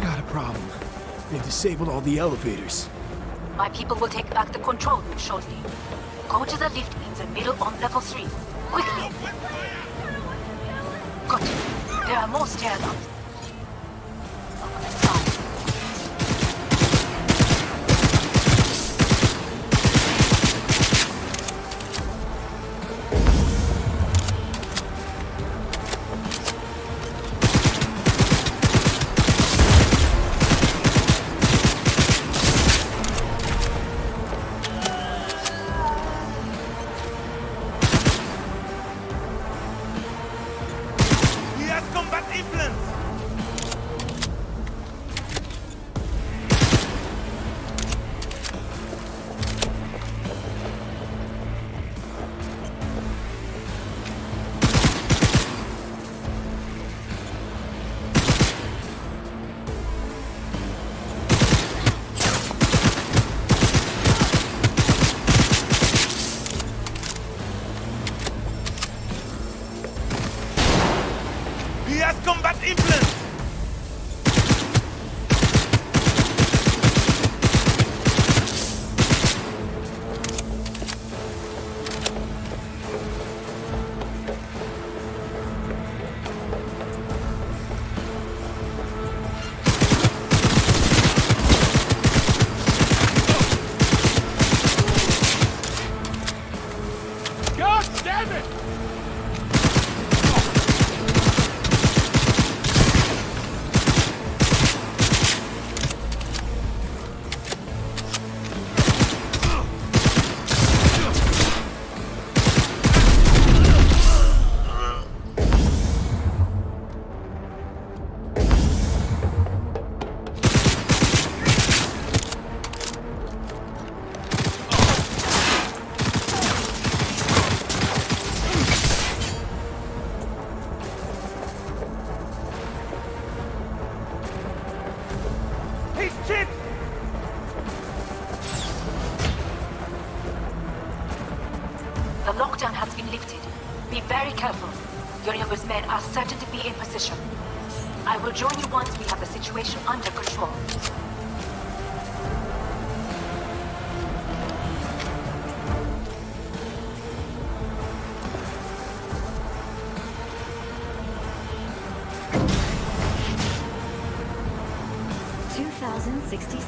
Got a problem. They've disabled all the elevators. My people will take back the control room shortly. Go to the lift in the middle on level 3. Quickly! Good. There are more stairs up. He has combat implants! He has combat implants! God damn it! He's chipped! The lockdown has been lifted. Be very careful. Yorinobu's men are certain to be in position. I will join you once we have the situation under control.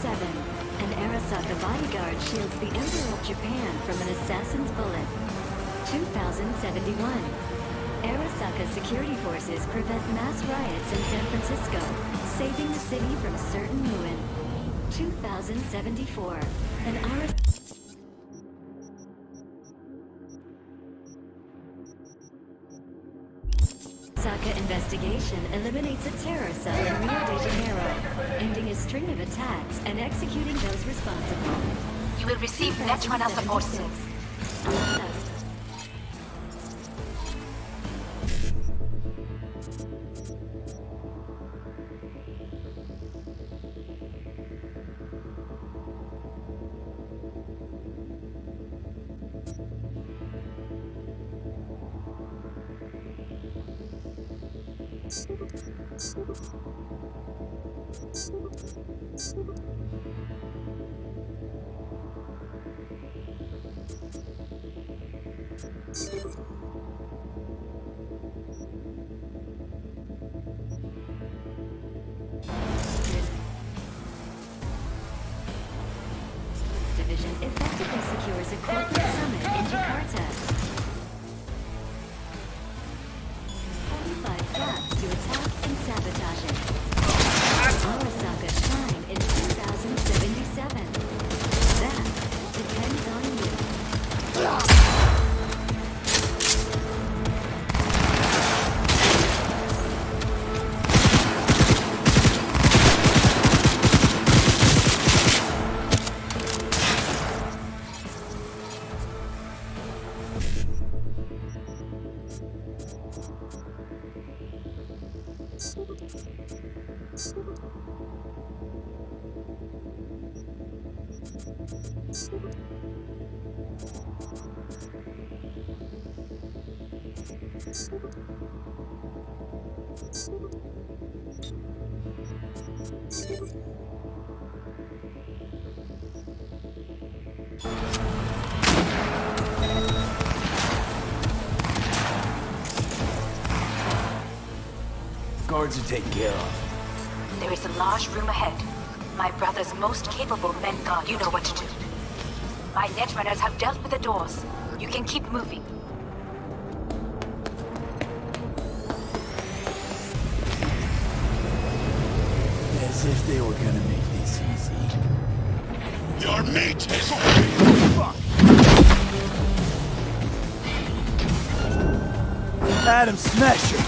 An Arasaka bodyguard shields the Emperor of Japan from an assassin's bullet. 2071. Arasaka security forces prevent mass riots in San Francisco, saving the city from certain ruin. 2074. An Arasaka investigation eliminates a terror cell in Rio de Janeiro, ending a string of attacks and executing those responsible. You will receive Netrunner support soon. Division effectively secures a corporate summit in Jakarta. 45 flaps to attack and sabotage it. Arasaka Shrine in Guards are taken care of. There is a large room ahead. My brother's most capable men guard. You know what to do. My netrunners have dealt with the doors. You can keep moving. As if they were gonna make this easy. Your meat is... Fuck! Adam Smasher!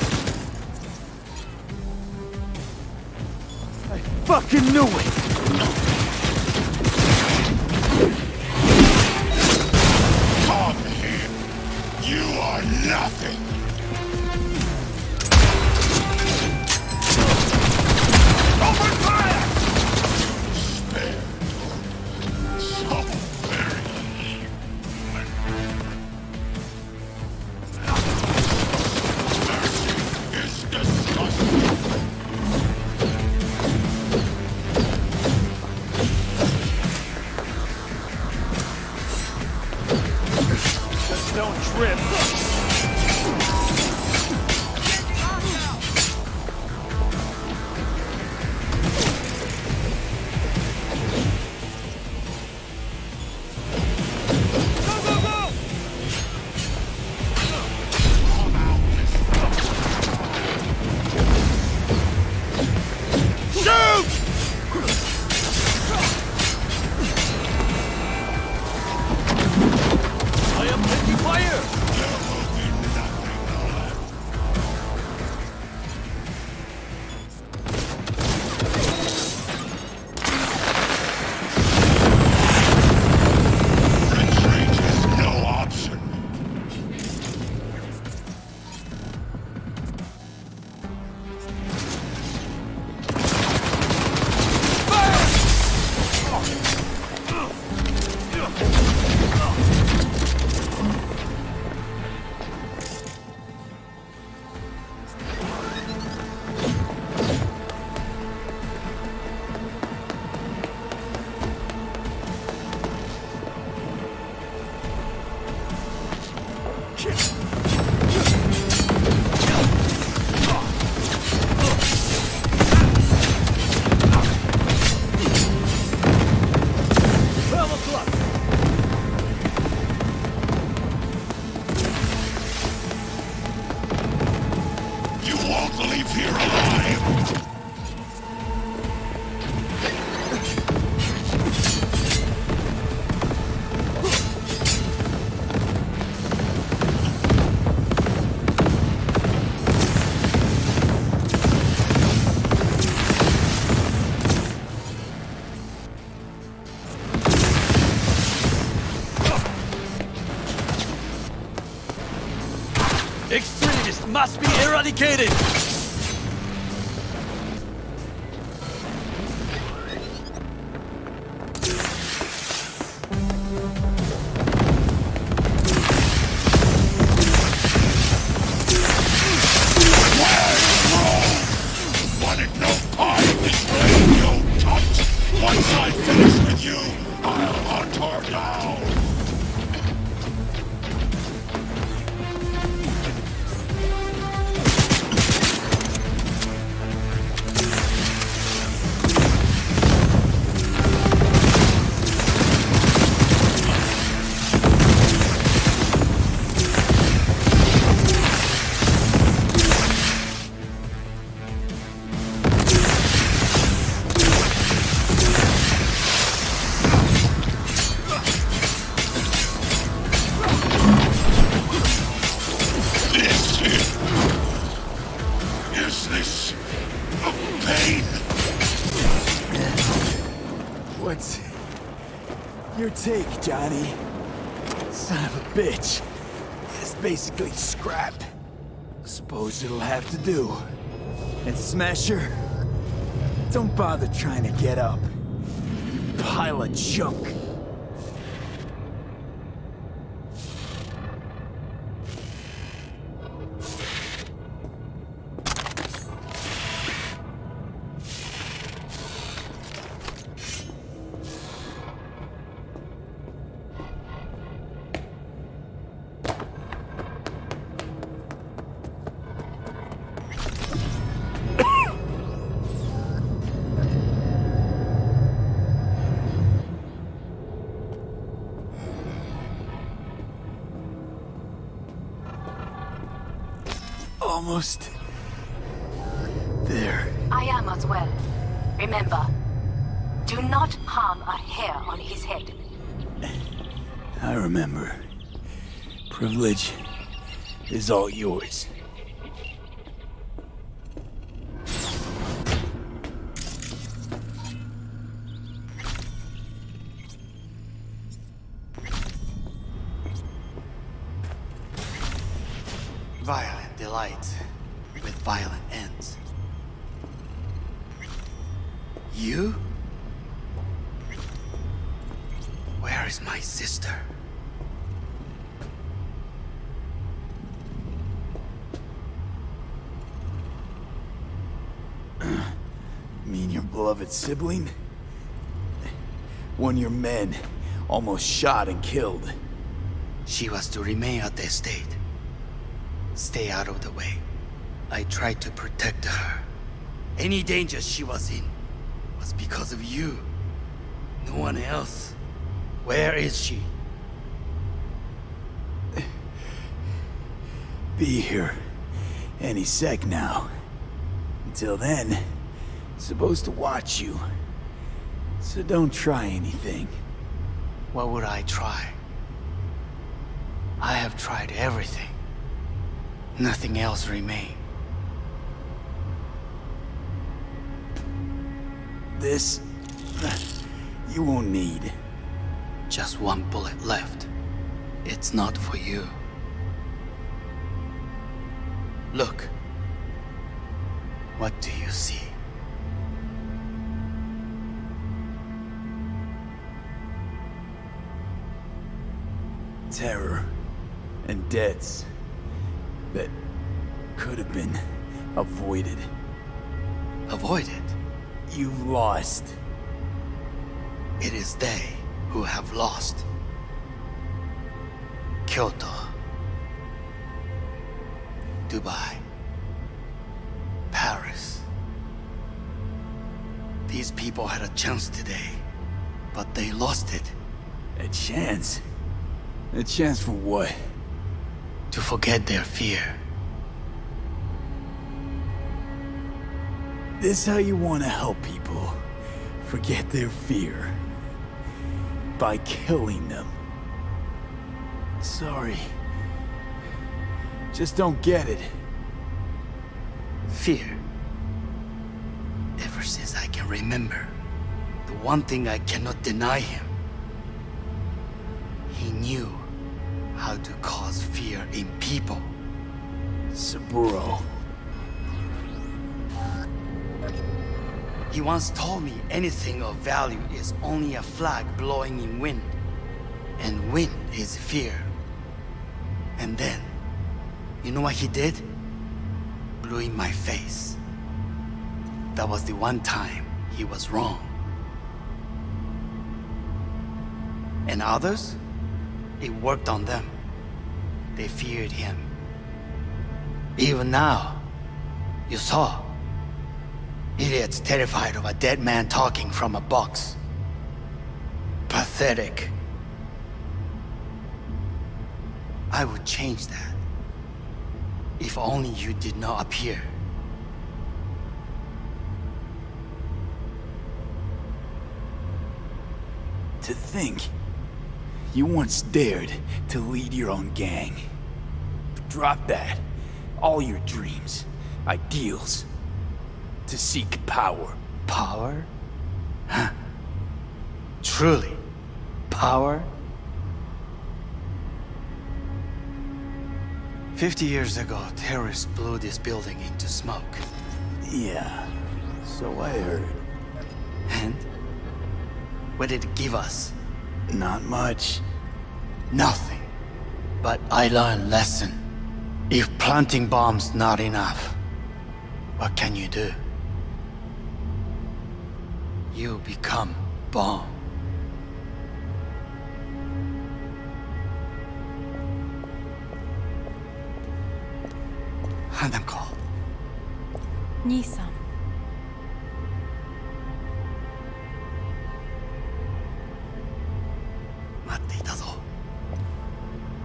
I fucking knew it! Come here! You are nothing! Open fire! Spare. So very human. Mercy is disgusting. Don't trip. Extremists must be eradicated! Once I finish with you, I'll hunt her down! What's your take, Johnny? Son of a bitch. It's basically scrap. Suppose it'll have to do. And Smasher, don't bother trying to get up. You pile of junk. Almost there. I am as well. Remember, do not harm a hair on his head. I remember. Privilege is all yours. Violent delight with violent ends. You? Where is my sister? Mean your beloved sibling? One of your men almost shot and killed. She was to remain at the estate. Stay out of the way. I tried to protect her. Any danger she was in was because of you. No one else. Where is she? Be here any sec now. Until then, supposed to watch you. So don't try anything. What would I try? I have tried everything. Nothing else remains. This... you won't need. Just one bullet left. It's not for you. Look. What do you see? Terror and deaths that could have been avoided. Avoided? You've lost. It is they who have lost. Kyoto. Dubai. Paris. These people had a chance today, but they lost it. A chance? A chance for what? To forget their fear. This how you want to help people forget their fear? By killing them. Sorry. Just don't get it. Fear. Ever since I can remember, the one thing I cannot deny him. He knew how to cause fear in people. Saburo. He once told me anything of value is only a flag blowing in wind. And wind is fear. And then, you know what he did? Blew in my face. That was the one time he was wrong. And others? It worked on them. They feared him. Even now, you saw. Idiots terrified of a dead man talking from a box. Pathetic. I would change that. If only you did not appear. To think, you once dared to lead your own gang. Drop that. All your dreams, ideals. To seek power. Power? Huh. Truly, power? 50 years ago, terrorists blew this building into smoke. Yeah, so I heard. And? What did it give us? Not much. Nothing. But I learned lesson. If planting bombs not enough, what can you do? You become bomb. Hanako. 兄さん。待っていたぞ。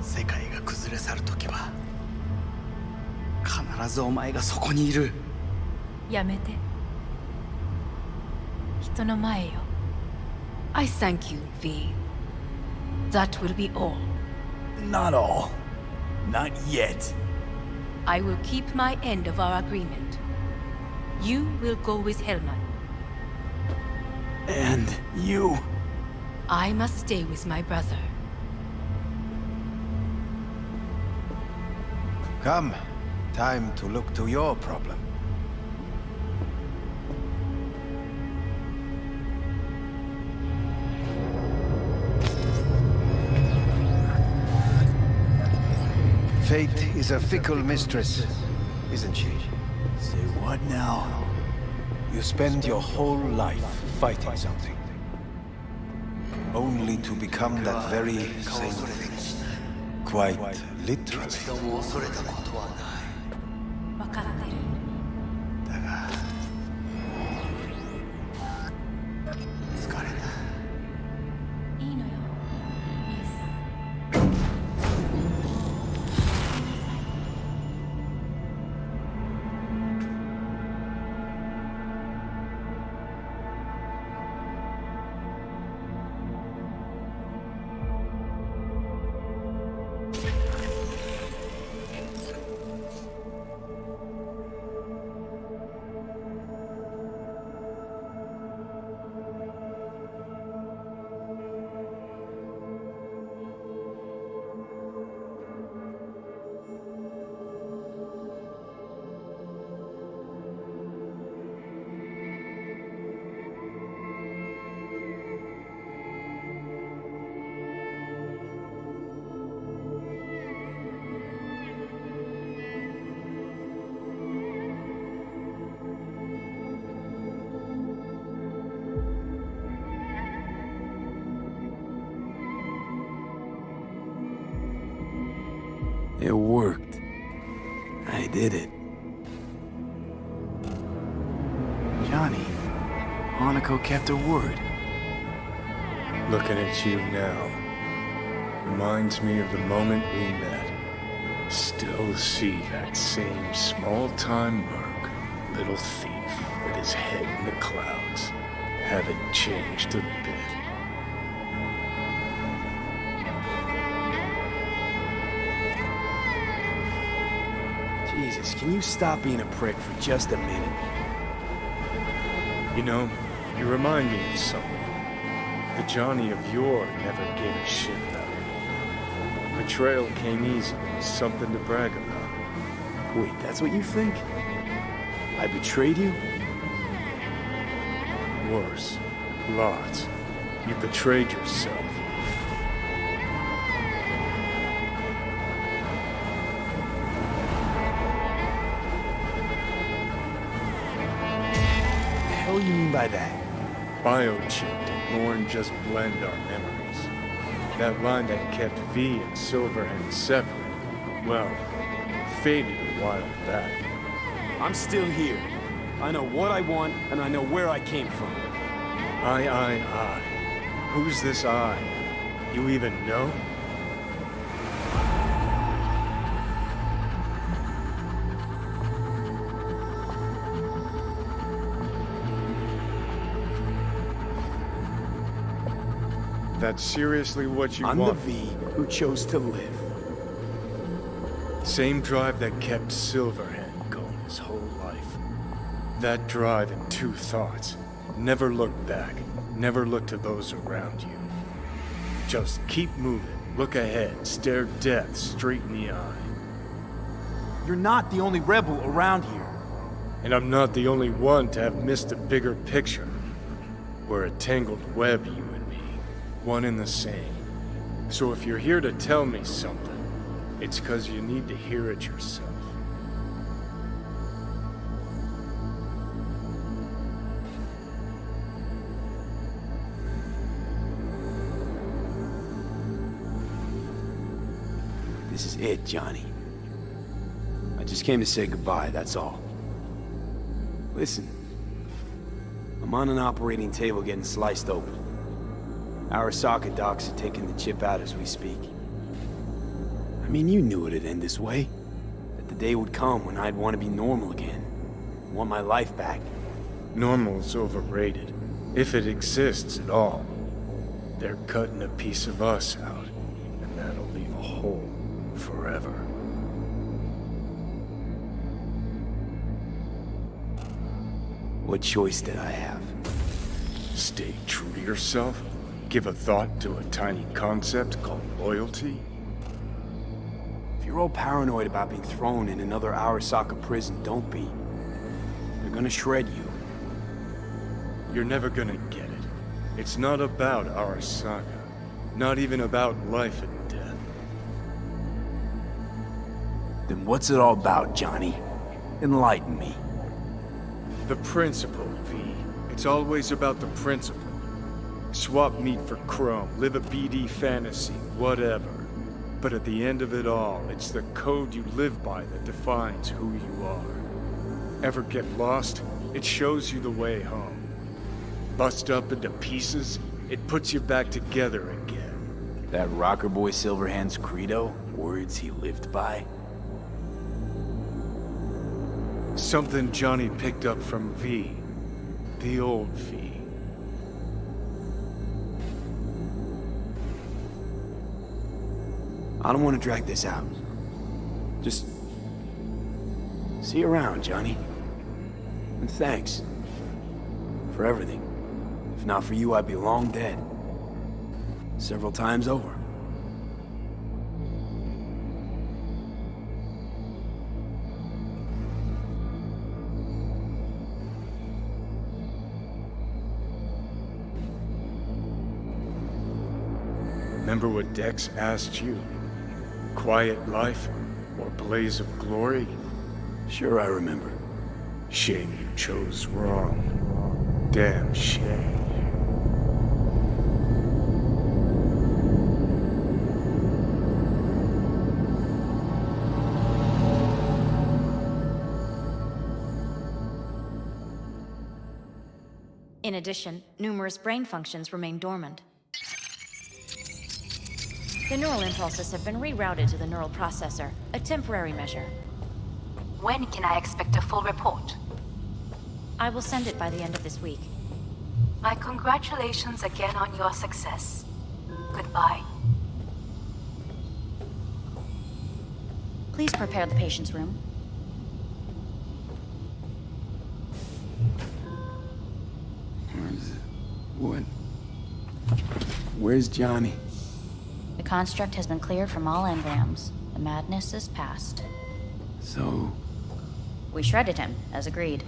世界が崩れ去るときは必ずお前がそこにいる。やめて。人の前よ。I thank you, V. That will be all. Not all. Not yet. I will keep my end of our agreement. You will go with Hellman. And you? I must stay with my brother. Come. Time to look to your problem. Fate is a fickle mistress, isn't she? Say what now? You spend your whole life fighting something, only to become that very same thing. Quite literally. 分かってる。だが疲れた。いいのよ。It worked. I did it. Johnny, Hanako kept her word. Looking at you now reminds me of the moment we met. Still see that same small-time merc, little thief with his head in the clouds. Haven't changed a bit. Jesus, can you stop being a prick for just a minute? You know, you remind me of someone. The Johnny of yore never gave a shit about anything. Betrayal came easy, something to brag about. Wait, that's what you think? I betrayed you? Worse. Lots. You betrayed yourself. What do you mean by that? Biochipped and Lorne just blend our memories. That line that kept V and Silverhand separate, well, faded a while back. I'm still here. I know what I want, and I know where I came from. I. Who's this I? You even know? That's seriously what you want? I'm the V who chose to live. Same drive that kept Silverhand going his whole life. That drive and two thoughts. Never look back. Never look to those around you. Just keep moving. Look ahead. Stare death straight in the eye. You're not the only rebel around here. And I'm not the only one to have missed the bigger picture. We're a tangled web, you and me. One and the same. So if you're here to tell me something, it's because you need to hear it yourself. This is it, Johnny. I just came to say goodbye, that's all. Listen, I'm on an operating table getting sliced open. Arasaka docs are taking the chip out as we speak. I mean, you knew it'd end this way. That the day would come when I'd want to be normal again. Want my life back. Normal's overrated. If it exists at all. They're cutting a piece of us out, and that'll leave a hole forever. What choice did I have? Stay true to yourself? Give a thought to a tiny concept called loyalty? If you're all paranoid about being thrown in another Arasaka prison, don't be. They're gonna shred you. You're never gonna get it. It's not about Arasaka. Not even about life and death. Then what's it all about, Johnny? Enlighten me. The principle, V. It's always about the principle. Swap meat for chrome, live a BD fantasy, whatever. But at the end of it all, it's the code you live by that defines who you are. Ever get lost? It shows you the way home. Bust up into pieces, it puts you back together again. That rocker boy Silverhand's credo? Words he lived by? Something Johnny picked up from V. The old V. I don't want to drag this out. Just... see you around, Johnny. And thanks. For everything. If not for you, I'd be long dead. Several times over. Remember what Dex asked you? Quiet life or blaze of glory? Sure I remember. Shame you chose wrong. Damn shame. In addition, numerous brain functions remain dormant. The neural impulses have been rerouted to the neural processor, a temporary measure. When can I expect a full report? I will send it by the end of this week. My congratulations again on your success. Goodbye. Please prepare the patient's room. What? Where's Johnny? The construct has been cleared from all engrams. The madness is past. So... we shredded him, as agreed.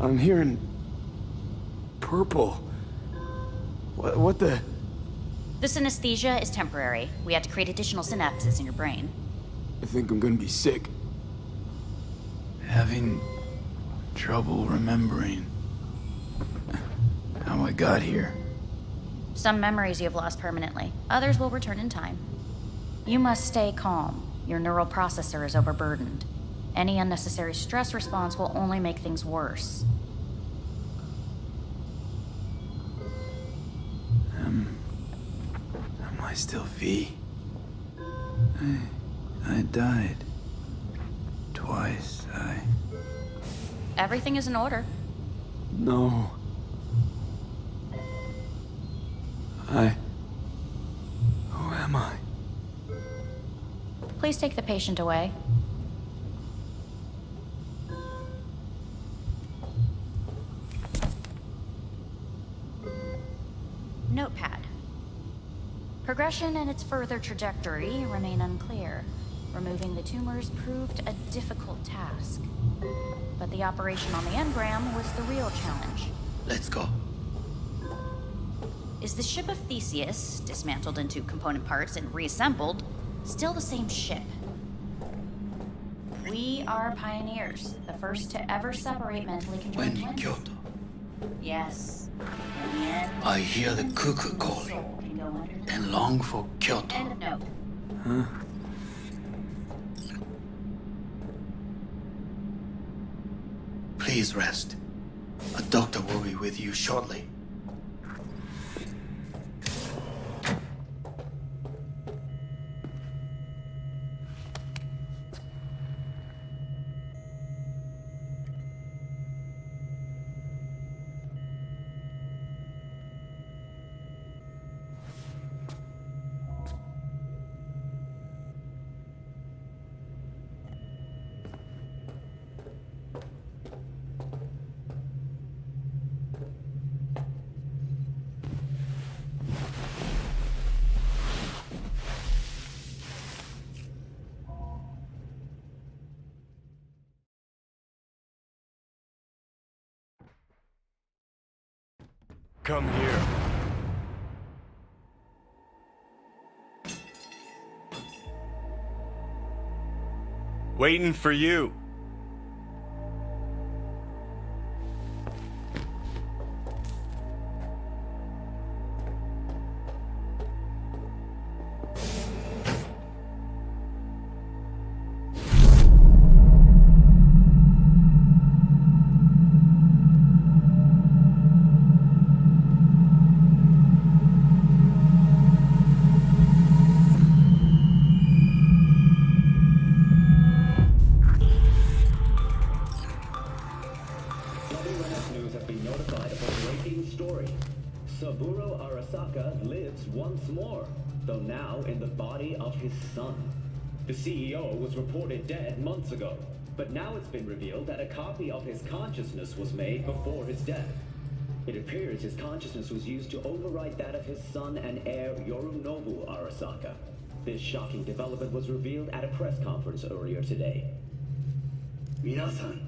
I'm hearing... purple. What the... The synesthesia is temporary. We had to create additional synapses in your brain. I think I'm gonna be sick. Having... trouble remembering... how I got here. Some memories you have lost permanently. Others will return in time. You must stay calm. Your neural processor is overburdened. Any unnecessary stress response will only make things worse. Am I still V? I died. Twice, Everything is in order. No. Who am I? Please take the patient away. Notepad. Progression and its further trajectory remain unclear. Removing the tumors proved a difficult task. But the operation on the engram was the real challenge. Let's go. Is the ship of Theseus, dismantled into component parts and reassembled, still the same ship? We are pioneers, the first to ever separate mentally conjoined When in twins. Kyoto, Yes. In the end, I hear the cuckoo calling and long for Kyoto. end of note. Huh? Please rest. A doctor will be with you shortly. Come here. Waiting for you. WNS News has been notified of a breaking story. Saburo Arasaka lives once more, though now in the body of his son. The CEO was reported dead months ago, but now it's been revealed that a copy of his consciousness was made before his death. It appears his consciousness was used to override that of his son and heir Yorinobu Arasaka. This shocking development was revealed at a press conference earlier today. 皆さん、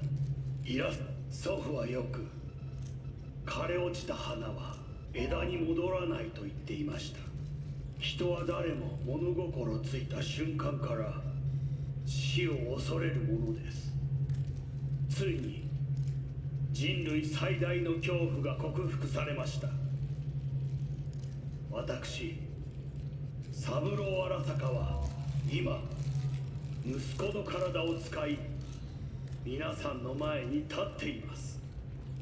祖父はよく枯れ落ちた花は枝に戻らないと言っていました。人は誰も物心ついた瞬間から死を恐れるものです。ついに人類最大の恐怖が克服されました。私、三郎荒坂は今息子の体を使い皆さんの前に立っています。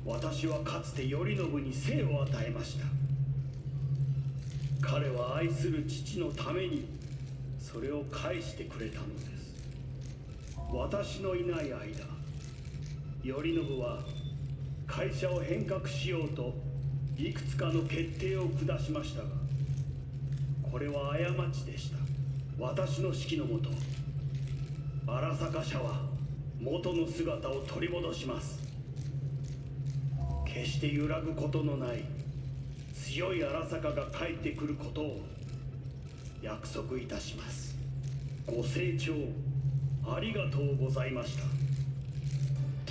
私はかつて頼信に生を与えました。彼は愛する父のためにそれを返してくれたのです。私のいない間、頼信は会社を変革しようといくつかの決定を下しましたが、これは過ちでした。私の指揮のもと、荒坂社は元の姿を取り戻します。決して揺らぐことのない強い荒坂が帰ってくることを約束いたします。ご清聴ありがとうございました。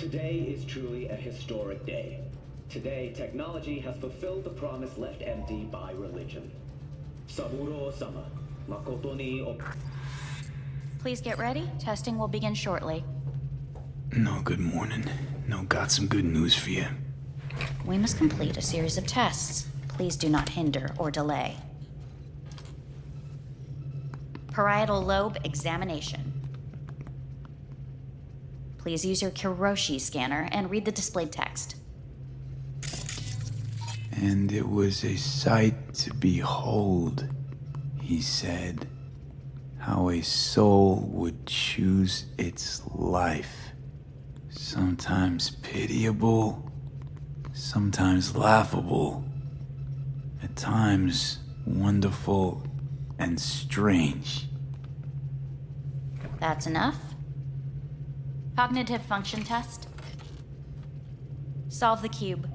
Today is truly a historic day. Today, technology has fulfilled the promise left empty by religion. Saburo-sama, makoto ni o... Please get ready. Testing will begin shortly. No, good morning. No, got some good news for you. We must complete a series of tests. Please do not hinder or delay. Parietal lobe examination. Please use your Kiroshi scanner and read the displayed text. And it was a sight to behold, he said, how a soul would choose its life. Sometimes pitiable, sometimes laughable, at times wonderful and strange. That's enough. Cognitive function test. Solve the cube.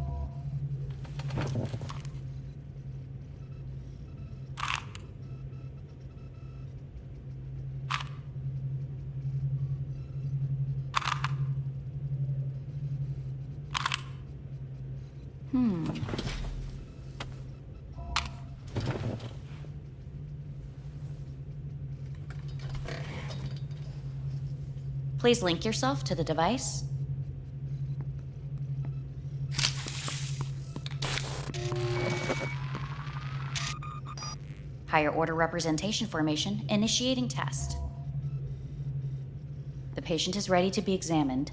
Please link yourself to the device. Higher order representation formation, initiating test. The patient is ready to be examined.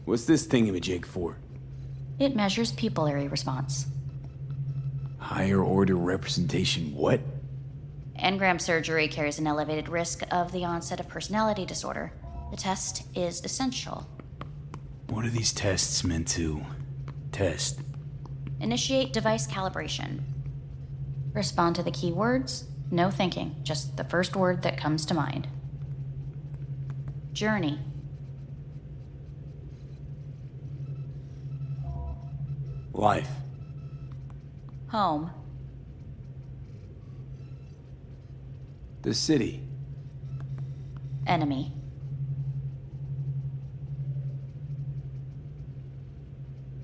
What's this thingamajig for? It measures pupillary response. Higher order representation what? Engram surgery carries an elevated risk of the onset of personality disorder. The test is essential. What are these tests meant to test? Initiate device calibration. Respond to the keywords. No thinking, just the first word that comes to mind. Journey. Life. Home. The city. Enemy.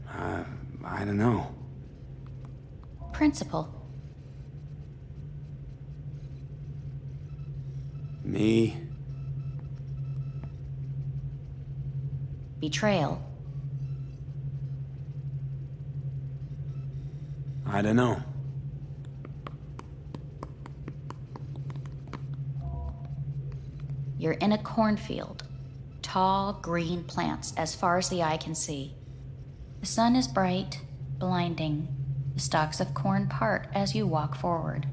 I don't know. Principal. Me. Betrayal. I don't know. You're in a cornfield. Tall, green plants as far as the eye can see. The sun is bright, blinding. The stalks of corn part as you walk forward.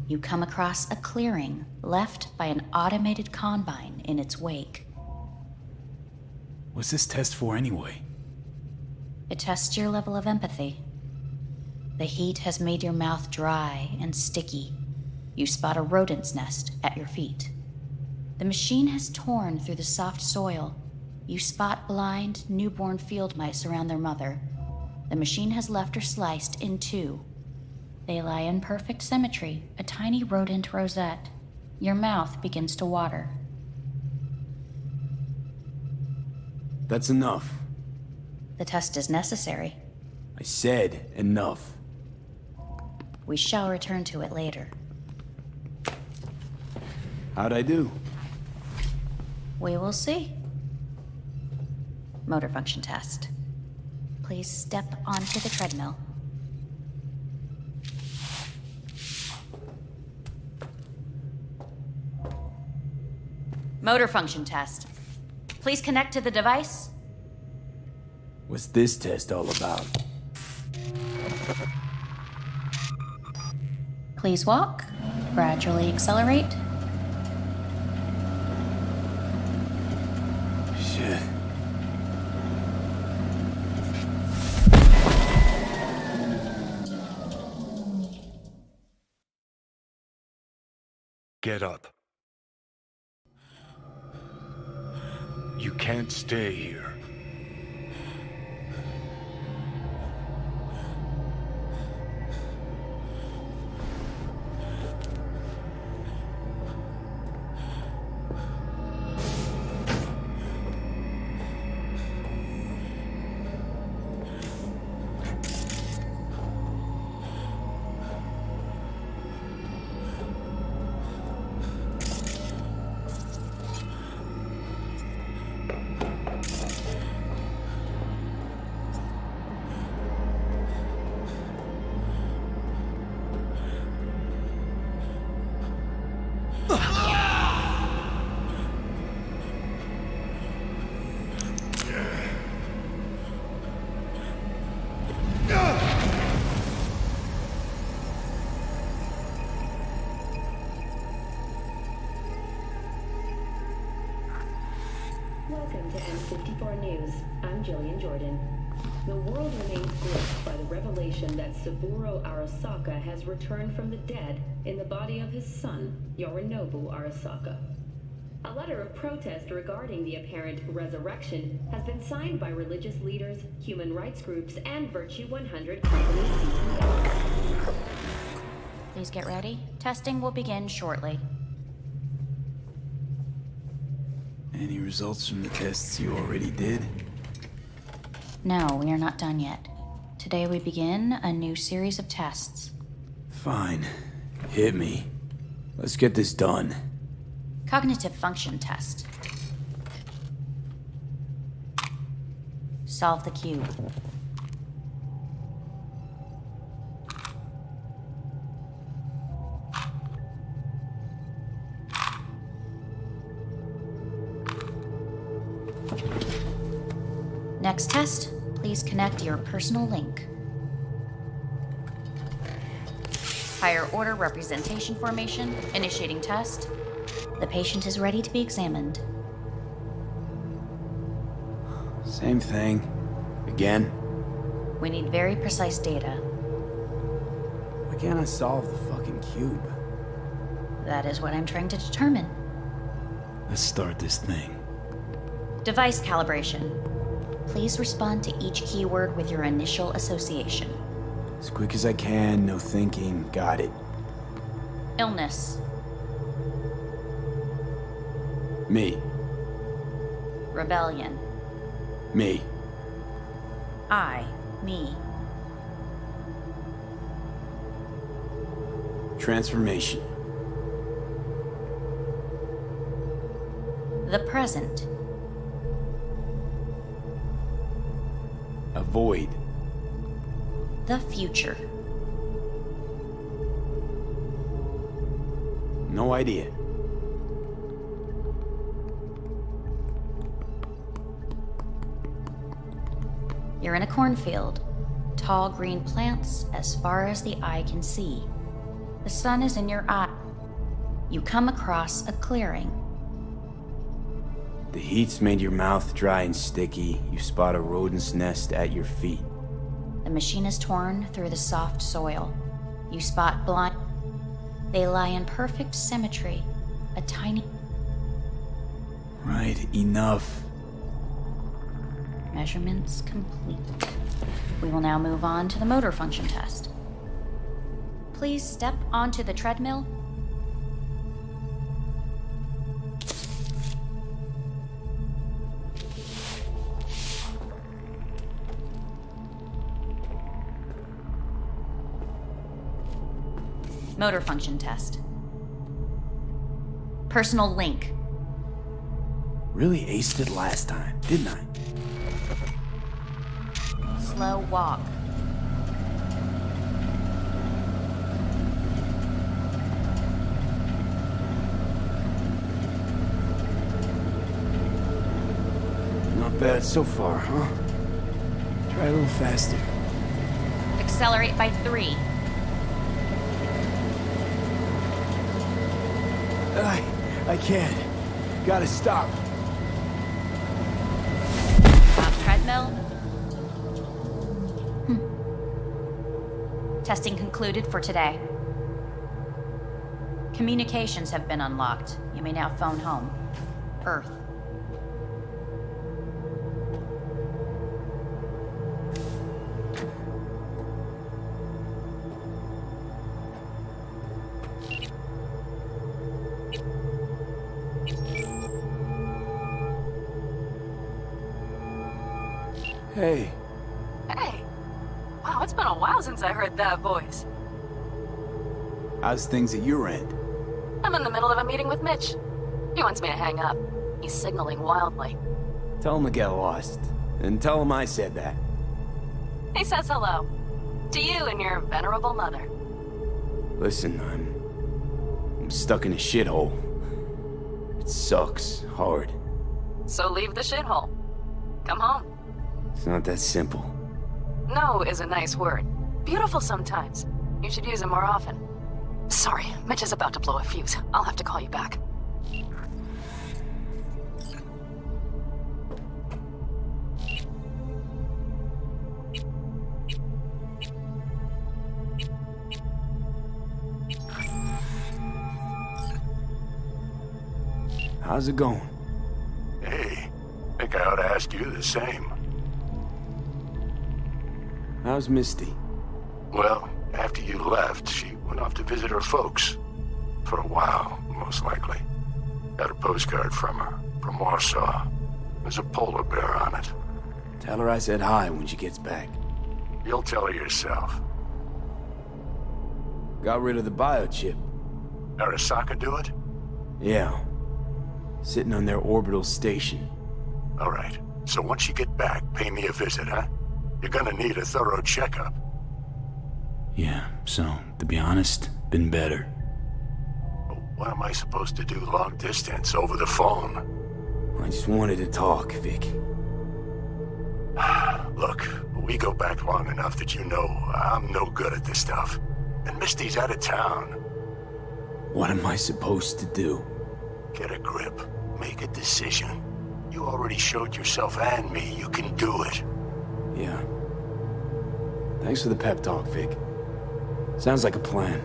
You come across a clearing left by an automated combine in its wake. What's this test for anyway? It tests your level of empathy. The heat has made your mouth dry and sticky. You spot a rodent's nest at your feet. The machine has torn through the soft soil. You spot blind, newborn field mice around their mother. The machine has left her sliced in two. They lie in perfect symmetry, a tiny rodent rosette. Your mouth begins to water. That's enough. The test is necessary. I said enough. We shall return to it later. How'd I do? We will see. Motor function test. Please step onto the treadmill. Motor function test. Please connect to the device. What's this test all about? Please walk. Gradually accelerate. Shit. Get up. You can't stay here. Welcome to N54 News. I'm Jillian Jordan. The world remains gripped by the revelation that Saburo Arasaka has returned from the dead in the body of his son, Yorinobu Arasaka. A letter of protest regarding the apparent resurrection has been signed by religious leaders, human rights groups, and Virtue 100 company CEOs. Please get ready. Testing will begin shortly. Any results from the tests you already did? No, we are not done yet. Today we begin a new series of tests. Fine. Hit me. Let's get this done. Cognitive function test. Solve the cube. Next test, please connect your personal link. Higher order representation formation, initiating test. The patient is ready to be examined. Same thing. Again? We need very precise data. Why can't I solve the fucking cube? That is what I'm trying to determine. Let's start this thing. Device calibration. Please respond to each keyword with your initial association. As quick as I can, no thinking. Got it. Illness. Me. Rebellion. Me. Me. Transformation. The present. Avoid. The future. No idea. You're in a cornfield. Tall green plants as far as the eye can see. The sun is in your eye. You come across a clearing. The heat's made your mouth dry and sticky. You spot a rodent's nest at your feet. The machine is torn through the soft soil. You spot blind. They lie in perfect symmetry. A tiny... Right, enough. Measurements complete. We will now move on to the motor function test. Please step onto the treadmill. Motor function test. Personal link. Really aced it last time, didn't I? Slow walk. Not bad so far, huh? Try a little faster. Accelerate by 3. I can't. Gotta stop. Off treadmill. Testing concluded for today. Communications have been unlocked. You may now phone home. Earth. Hey. Hey. Wow, it's been a while since I heard that voice. How's things at your end? I'm in the middle of a meeting with Mitch. He wants me to hang up. He's signaling wildly. Tell him to get lost. And tell him I said that. He says hello. To you and your venerable mother. Listen, I'm stuck in a shithole. It sucks hard. So leave the shithole. Come home. It's not that simple. No is a nice word. Beautiful sometimes. You should use it more often. Sorry, Mitch is about to blow a fuse. I'll have to call you back. How's it going? Hey, think I ought to ask you the same. How's Misty? Well, after you left, she went off to visit her folks. For a while, most likely. Got a postcard from her, from Warsaw. There's a polar bear on it. Tell her I said hi when she gets back. You'll tell her yourself. Got rid of the biochip. Arasaka do it? Yeah. Sitting on their orbital station. All right. So once you get back, pay me a visit, huh? You're gonna need a thorough checkup. Yeah, so, to be honest, been better. What am I supposed to do long distance over the phone? I just wanted to talk, Vic. Look, we go back long enough that you know I'm no good at this stuff. And Misty's out of town. What am I supposed to do? Get a grip. Make a decision. You already showed yourself and me you can do it. Yeah. Thanks for the pep talk, Vic. Sounds like a plan.